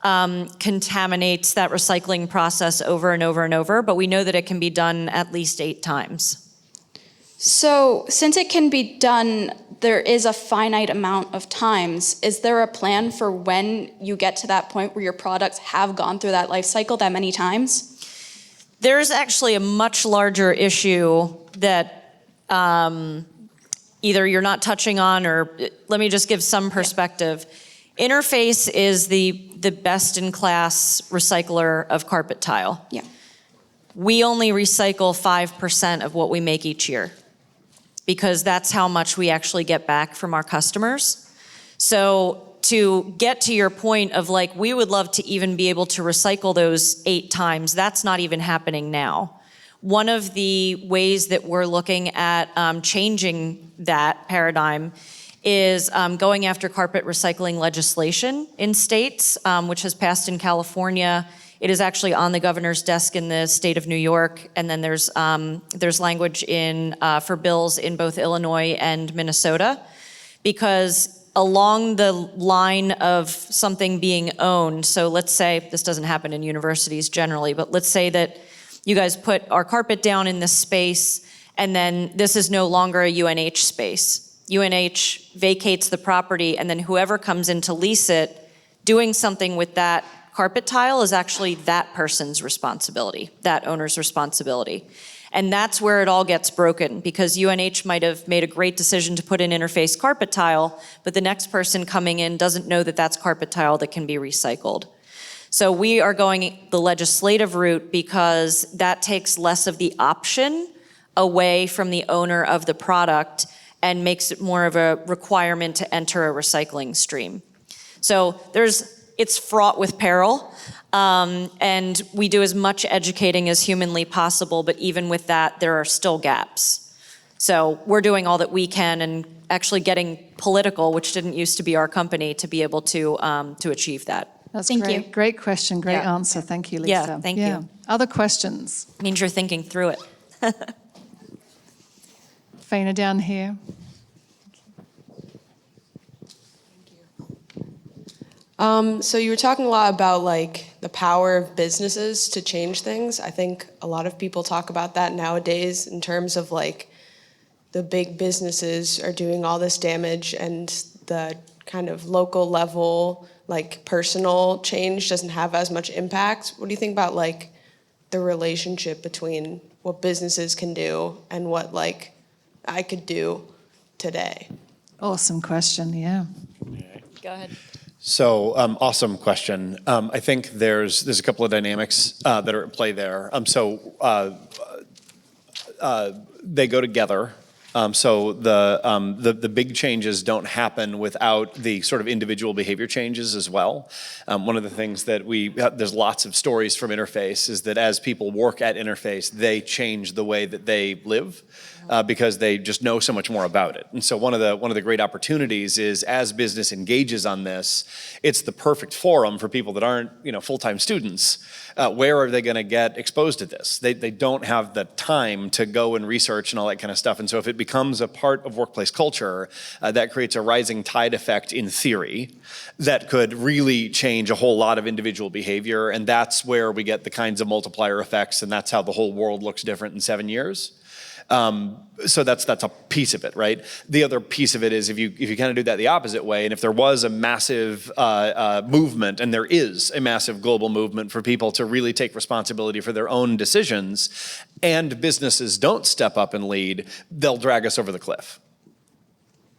contaminates that recycling process over and over and over, but we know that it can be done at least 8 times. So since it can be done, there is a finite amount of times. Is there a plan for when you get to that point where your products have gone through that life cycle that many times? There's actually a much larger issue that either you're not touching on, or let me just give some perspective. Yeah. Interface is the best-in-class recycler of carpet tile. Yeah. we only recycle 5% of what we make each year, because that's how much we actually get back from our customers. So to get to your point of like, we would love to even be able to recycle those 8 times, that's not even happening now. One of the ways that we're looking at changing that paradigm is going after carpet recycling legislation in states, which has passed in California. It is actually on the governor's desk in the state of New York, and then there's language in for bills in both Illinois and Minnesota, because along the line of something being owned, so let's say, this doesn't happen in universities generally, but let's say that you guys put our carpet down in this space, and then this is no longer a UNH space. UNH vacates the property, and then whoever comes in to lease it, doing something with that carpet tile is actually that person's responsibility, that owner's responsibility. And that's where it all gets broken, because UNH might have made a great decision to put in interface carpet tile, but the next person coming in doesn't know that that's carpet tile that can be recycled. So we are going the legislative route because that takes less of the option away from the owner of the product and makes it more of a requirement to enter a recycling stream. So it's fraught with peril, and we do as much educating as humanly possible, but even with that, there are still gaps. So we're doing all that we can and actually getting political, which didn't used to be our company, to be able to achieve that. That's Thank great. you. Great question, great Yeah. answer. Thank you, Lisa. Yeah, thank you. Other questions? Means you're thinking through it. Faina down here. So you were talking a lot about like the power of businesses to change things. I think a lot of people talk about that nowadays in terms of like the big businesses are doing all this damage and the kind of local level, like personal change doesn't have as much impact. What do you think about like the relationship between what businesses can do and what like I could do today? Awesome question, yeah. Go ahead. So, awesome question. I think there's a couple of dynamics that are at play there. They go together. So the big changes don't happen without the sort of individual behavior changes as well. One of the things that there's lots of stories from Interface is that as people work at Interface, they change the way that they live. Because they just know so much more about it. And so one of the great opportunities is as business engages on this, it's the perfect forum for people that aren't full-time students. Where are they going to get exposed to this? They don't have the time to go and research and all that kind of stuff. And so if it becomes a part of workplace culture, that creates a rising tide effect in theory that could really change a whole lot of individual behavior. And that's where we get the kinds of multiplier effects, and that's how the whole world looks different in 7 years. So that's a piece of it, right? The other piece of it is if you kind of do that the opposite way, and if there was a massive movement, and there is a massive global movement for people to really take responsibility for their own decisions, and businesses don't step up and lead, they'll drag us over the cliff.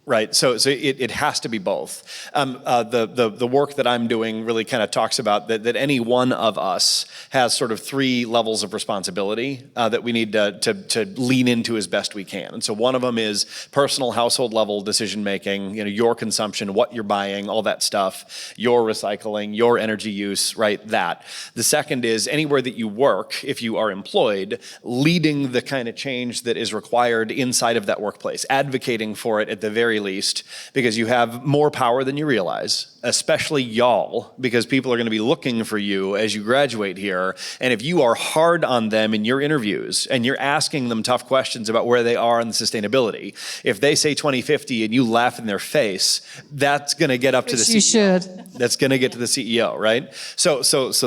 Right, so it has to be both. The work that I'm doing really kind of talks about that any one of us has sort of 3 levels of responsibility that we need to lean into as best we can. And so one of them is personal household level decision making, your consumption, what you're buying, all that stuff, your recycling, your energy use, right, that. The second is anywhere that you work, if you are employed, leading the kind of change that is required inside of that workplace, advocating for it at the very least, because you have more power than you realize, especially y'all, because people are going to be looking for you as you graduate here. And if you are hard on them in your interviews and you're asking them tough questions about where they are in the sustainability, if they say 2050 and you laugh in their face, that's going to get up to the CEO. You should. That's going to get to the CEO, right? So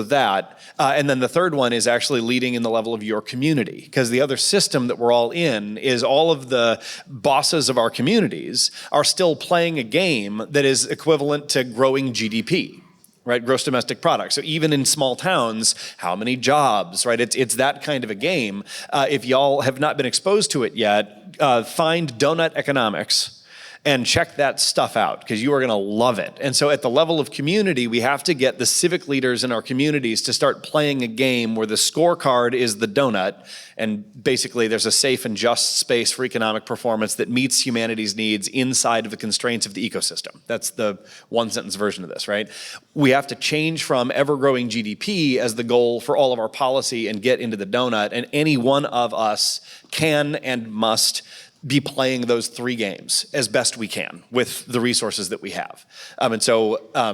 that. And then the third one is actually leading in the level of your community, because the other system that we're all in is all of the bosses of our communities are still playing a game that is equivalent to growing GDP, right? Gross domestic product. So even in small towns, how many jobs, right? It's that kind of a game. If y'all have not been exposed to it yet, find Donut Economics and check that stuff out because you are going to love it. And so at the level of community, we have to get the civic leaders in our communities to start playing a game where the scorecard is the donut, and basically there's a safe and just space for economic performance that meets humanity's needs inside of the constraints of the ecosystem. That's the one-sentence version of this, right? We have to change from ever-growing GDP as the goal for all of our policy and get into the donut, and any one of us can and must be playing those three games as best we can with the resources that we have. And so I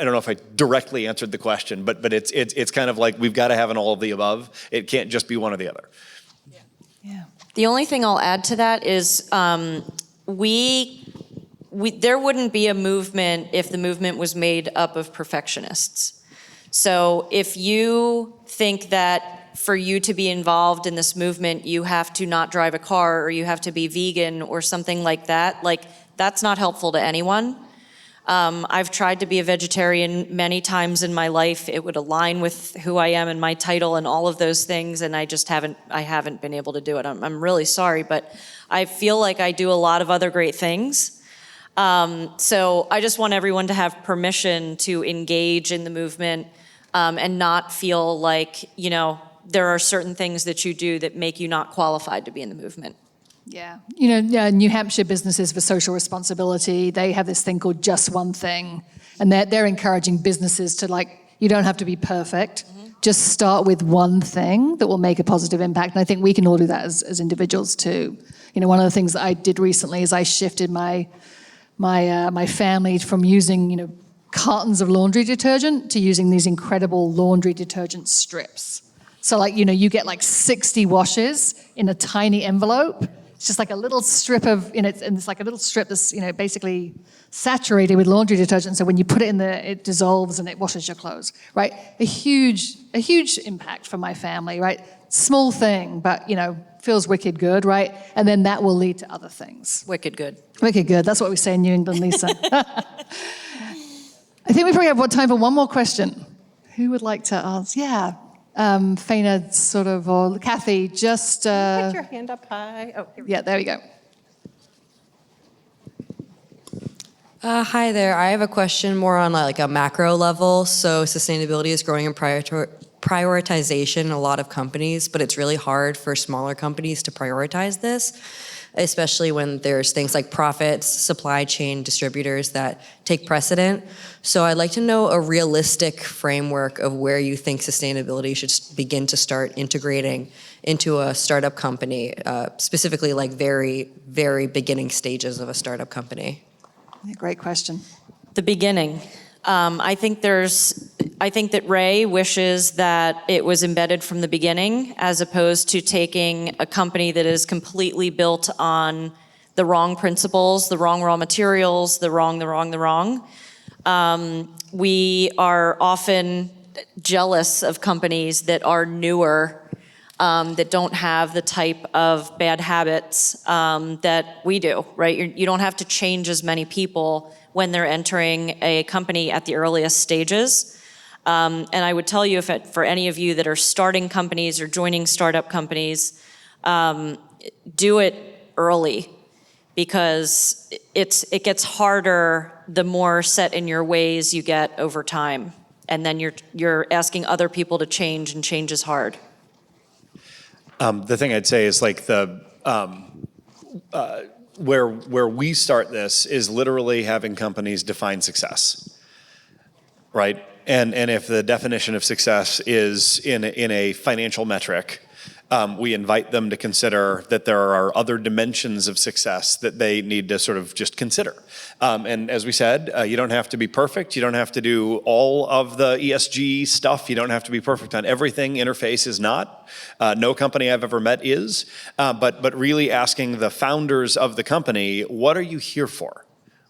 don't know if I directly answered the question, but it's kind of like we've got to have an all of the above. It can't just be one or the other. Yeah. The only thing I'll add to that is there wouldn't be a movement if the movement was made up of perfectionists. So if you think that for you to be involved in this movement, you have to not drive a car or you have to be vegan or something like that, that's not helpful to anyone. I've tried to be a vegetarian many times in my life. It would align with who I am and my title and all of those things, and I haven't been able to do it. I'm really sorry, but I feel like I do a lot of other great things. So I just want everyone to have permission to engage in the movement and not feel like, there are certain things that you do that make you not qualified to be in the movement. Yeah. New Hampshire Businesses for Social Responsibility, they have this thing called Just One Thing. And they're encouraging businesses to you don't have to be perfect. Mm-hmm. Just start with one thing that will make a positive impact. And I think we can all do that as individuals too. One of the things that I did recently is I shifted my family from using, cartons of laundry detergent to using these incredible laundry detergent strips. So you get 60 washes in a tiny envelope. It's just like a little strip and it's like a little strip that's, basically saturated with laundry detergent. So when you put it in there, it dissolves and it washes your clothes, right? A huge impact for my family, right? Small thing, but, feels wicked good, right? And then that will lead to other things. Wicked good. Wicked good. That's what we say in New England, Lisa. I think we probably have time for one more question. Who would like to ask? Yeah. Faina, or Kathy, just... Put your hand up high. Oh, here we yeah, there we go. Hi there. I have a question more on a macro level. So sustainability is growing in prioritization in a lot of companies, but it's really hard for smaller companies to prioritize this, especially when there's things like profits, supply chain, distributors that take precedent. So I'd like to know a realistic framework of where you think sustainability should begin to start integrating into a startup company, specifically very, very beginning stages of a startup company. Great question. The beginning. I think that Ray wishes that it was embedded from the beginning, as opposed to taking a company that is completely built on the wrong principles, the wrong raw materials, the wrong. We are often jealous of companies that are newer, that don't have the type of bad habits that we do, right? You don't have to change as many people when they're entering a company at the earliest stages. And I would tell you, for any of you that are starting companies or joining startup companies, do it early, because it gets harder the more set in your ways you get over time. And then you're asking other people to change, and change is hard. The thing I'd say is where we start this is literally having companies define success, right? And if the definition of success is in a financial metric, we invite them to consider that there are other dimensions of success that they need to sort of just consider. And as we said, you don't have to be perfect. You don't have to do all of the ESG stuff. You don't have to be perfect on everything. Interface is not. No company I've ever met is. But really asking the founders of the company, what are you here for?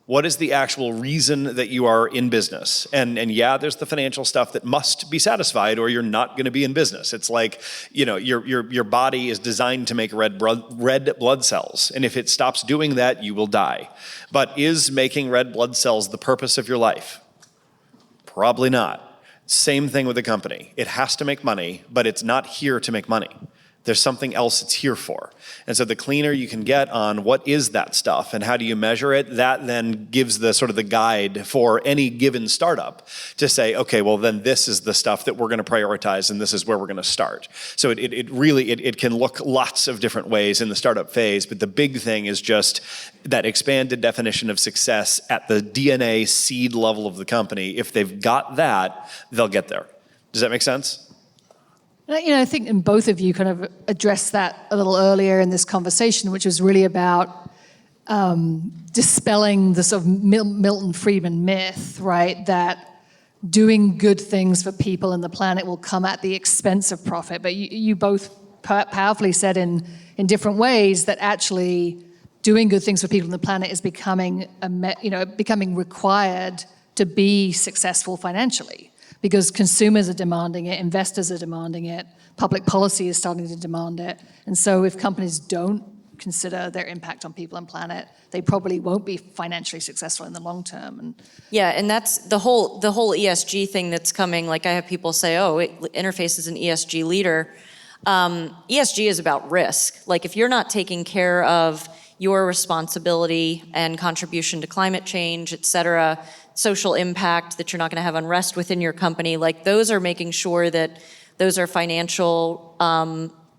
What is the actual reason that you are in business? And yeah, there's the financial stuff that must be satisfied, or you're not going to be in business. It's like, your body is designed to make red blood cells, and if it stops doing that, you will die. But is making red blood cells the purpose of your life? Probably not. Same thing with a company. It has to make money, but it's not here to make money. There's something else it's here for. And so the cleaner you can get on what is that stuff and how do you measure it, that then gives the sort of the guide for any given startup to say, okay, well then this is the stuff that we're going to prioritize and this is where we're going to start. So it really can look lots of different ways in the startup phase, but the big thing is just that expanded definition of success at the DNA seed level of the company. If they've got that, they'll get there. Does that make sense? I think and both of you kind of addressed that a little earlier in this conversation, which was really about dispelling the sort of Milton Friedman myth, right? That doing good things for people and the planet will come at the expense of profit. But you both powerfully said in different ways that actually doing good things for people and the planet is becoming required to be successful financially. Because consumers are demanding it, investors are demanding it, public policy is starting to demand it. And so if companies don't consider their impact on people and planet, they probably won't be financially successful in the long term. And that's the whole ESG thing that's coming. Like I have people say, Interface is an ESG leader. ESG is about risk. Like if you're not taking care of your responsibility and contribution to climate change, et cetera, social impact, that you're not going to have unrest within your company, like those are making sure that those are financial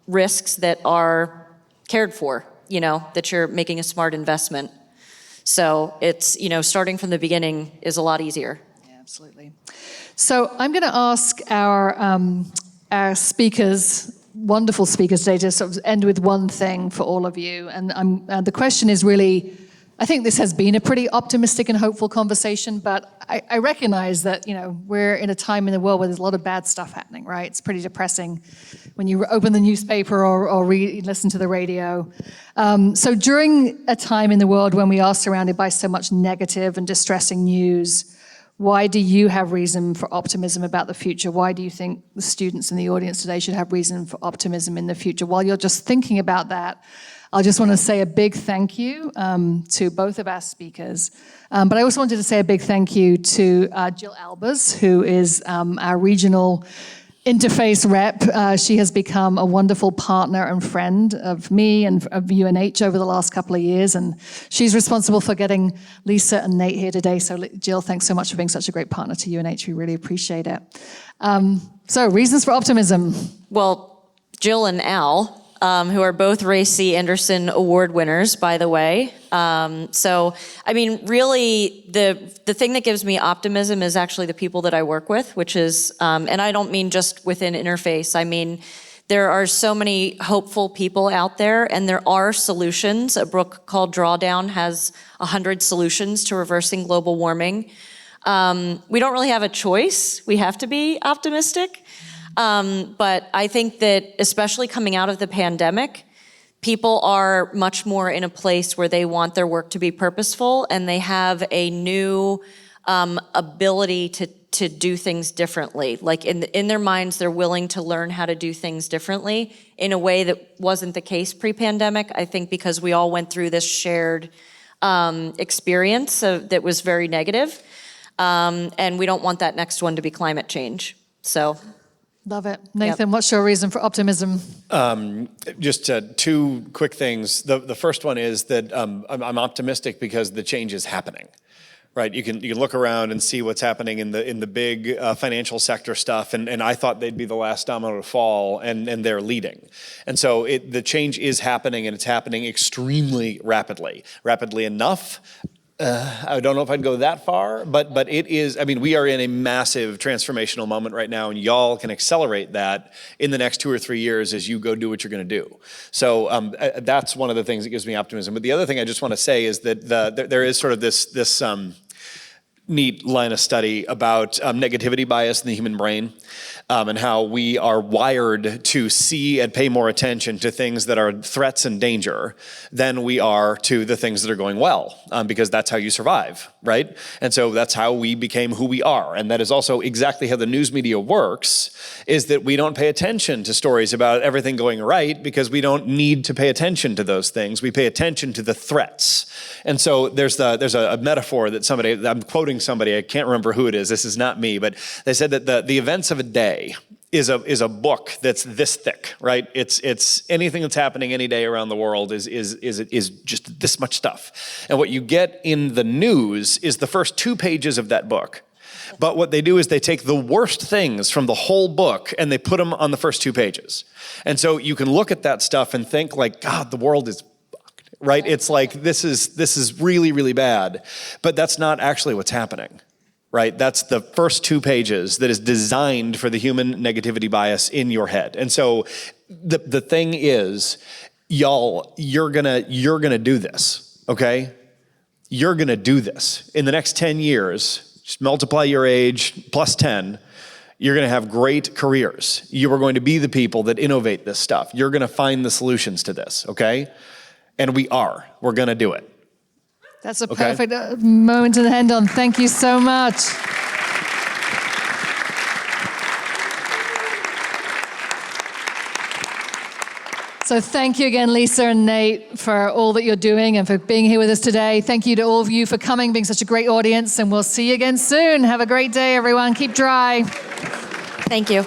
risks that are cared for, that you're making a smart investment. So it's, starting from the beginning is a lot easier. Yeah, absolutely. So I'm going to ask our speakers, wonderful speakers today, to sort of end with one thing for all of you. And the question is really, I think this has been a pretty optimistic and hopeful conversation, but I recognize that, we're in a time in the world where there's a lot of bad stuff happening, right? It's pretty depressing when you open the newspaper or listen to the radio. So during a time in the world when we are surrounded by so much negative and distressing news, why do you have reason for optimism about the future? Why do you think the students in the audience today should have reason for optimism in the future? While you're just thinking about that, I just want to say a big thank you to both of our speakers. But I also wanted to say a big thank you to Jill Albers, who is our regional interface rep. She has become a wonderful partner and friend of me and of UNH over the last couple of years. And she's responsible for getting Lisa and Nate here today. So Jill, thanks so much for being such a great partner to UNH. We really appreciate it. So reasons for optimism. Well, Jill and Al, who are both Ray C. Anderson Award winners, by the way. Really, the thing that gives me optimism is actually the people that I work with, which is, and I don't mean just within Interface, I mean, there are so many hopeful people out there, and there are solutions. A book called Drawdown has 100 solutions to reversing global warming. We don't really have a choice. We have to be optimistic. But I think that especially coming out of the pandemic, people are much more in a place where they want their work to be purposeful, and they have a new ability to do things differently. Like in their minds, they're willing to learn how to do things differently in a way that wasn't the case pre-pandemic. I think because we all went through this shared experience that was very negative, and we don't want that next one to be climate change. So. Love it. Nathan, what's your reason for optimism? Just two quick things. The first one is that I'm optimistic because the change is happening. Right, you can look around and see what's happening in the big financial sector stuff, and I thought they'd be the last domino to fall, and they're leading, and so the change is happening, and it's happening extremely rapidly enough. I don't know if I'd go that far, but it is, we are in a massive transformational moment right now, and y'all can accelerate that in the next 2 or 3 years as you go do what you're going to do. So that's one of the things that gives me optimism. But the other thing I just want to say is that there is sort of this neat line of study about negativity bias in the human brain, and how we are wired to see and pay more attention to things that are threats and danger than we are to the things that are going well, because that's how you survive, right? And so that's how we became who we are. And that is also exactly how the news media works, is that we don't pay attention to stories about everything going right because we don't need to pay attention to those things. We pay attention to the threats. And so there's a metaphor that I'm quoting somebody, I can't remember who it is, this is not me, but they said that the events of a day is a book that's this thick, right? It's anything that's happening any day around the world is just this much stuff. And what you get in the news is the first 2 pages of that book. But what they do is they take the worst things from the whole book and they put them on the first 2 pages. And so you can look at that stuff and think like, God, the world is fucked, right? It's like, this is really, really bad. But that's not actually what's happening, right? That's the first 2 pages that is designed for the human negativity bias in your head. And so the thing is, y'all, you're gonna do this, okay? You're gonna do this. In the next 10 years, just multiply your age plus 10, you're gonna have great careers. You are going to be the people that innovate this stuff. You're gonna find the solutions to this, okay? And we're gonna do it. That's a perfect moment to end on. Thank you so much. So thank you again, Lisa and Nate, for all that you're doing and for being here with us today. Thank you to all of you for coming, being such a great audience, and we'll see you again soon. Have a great day, everyone. Keep dry. Thank you.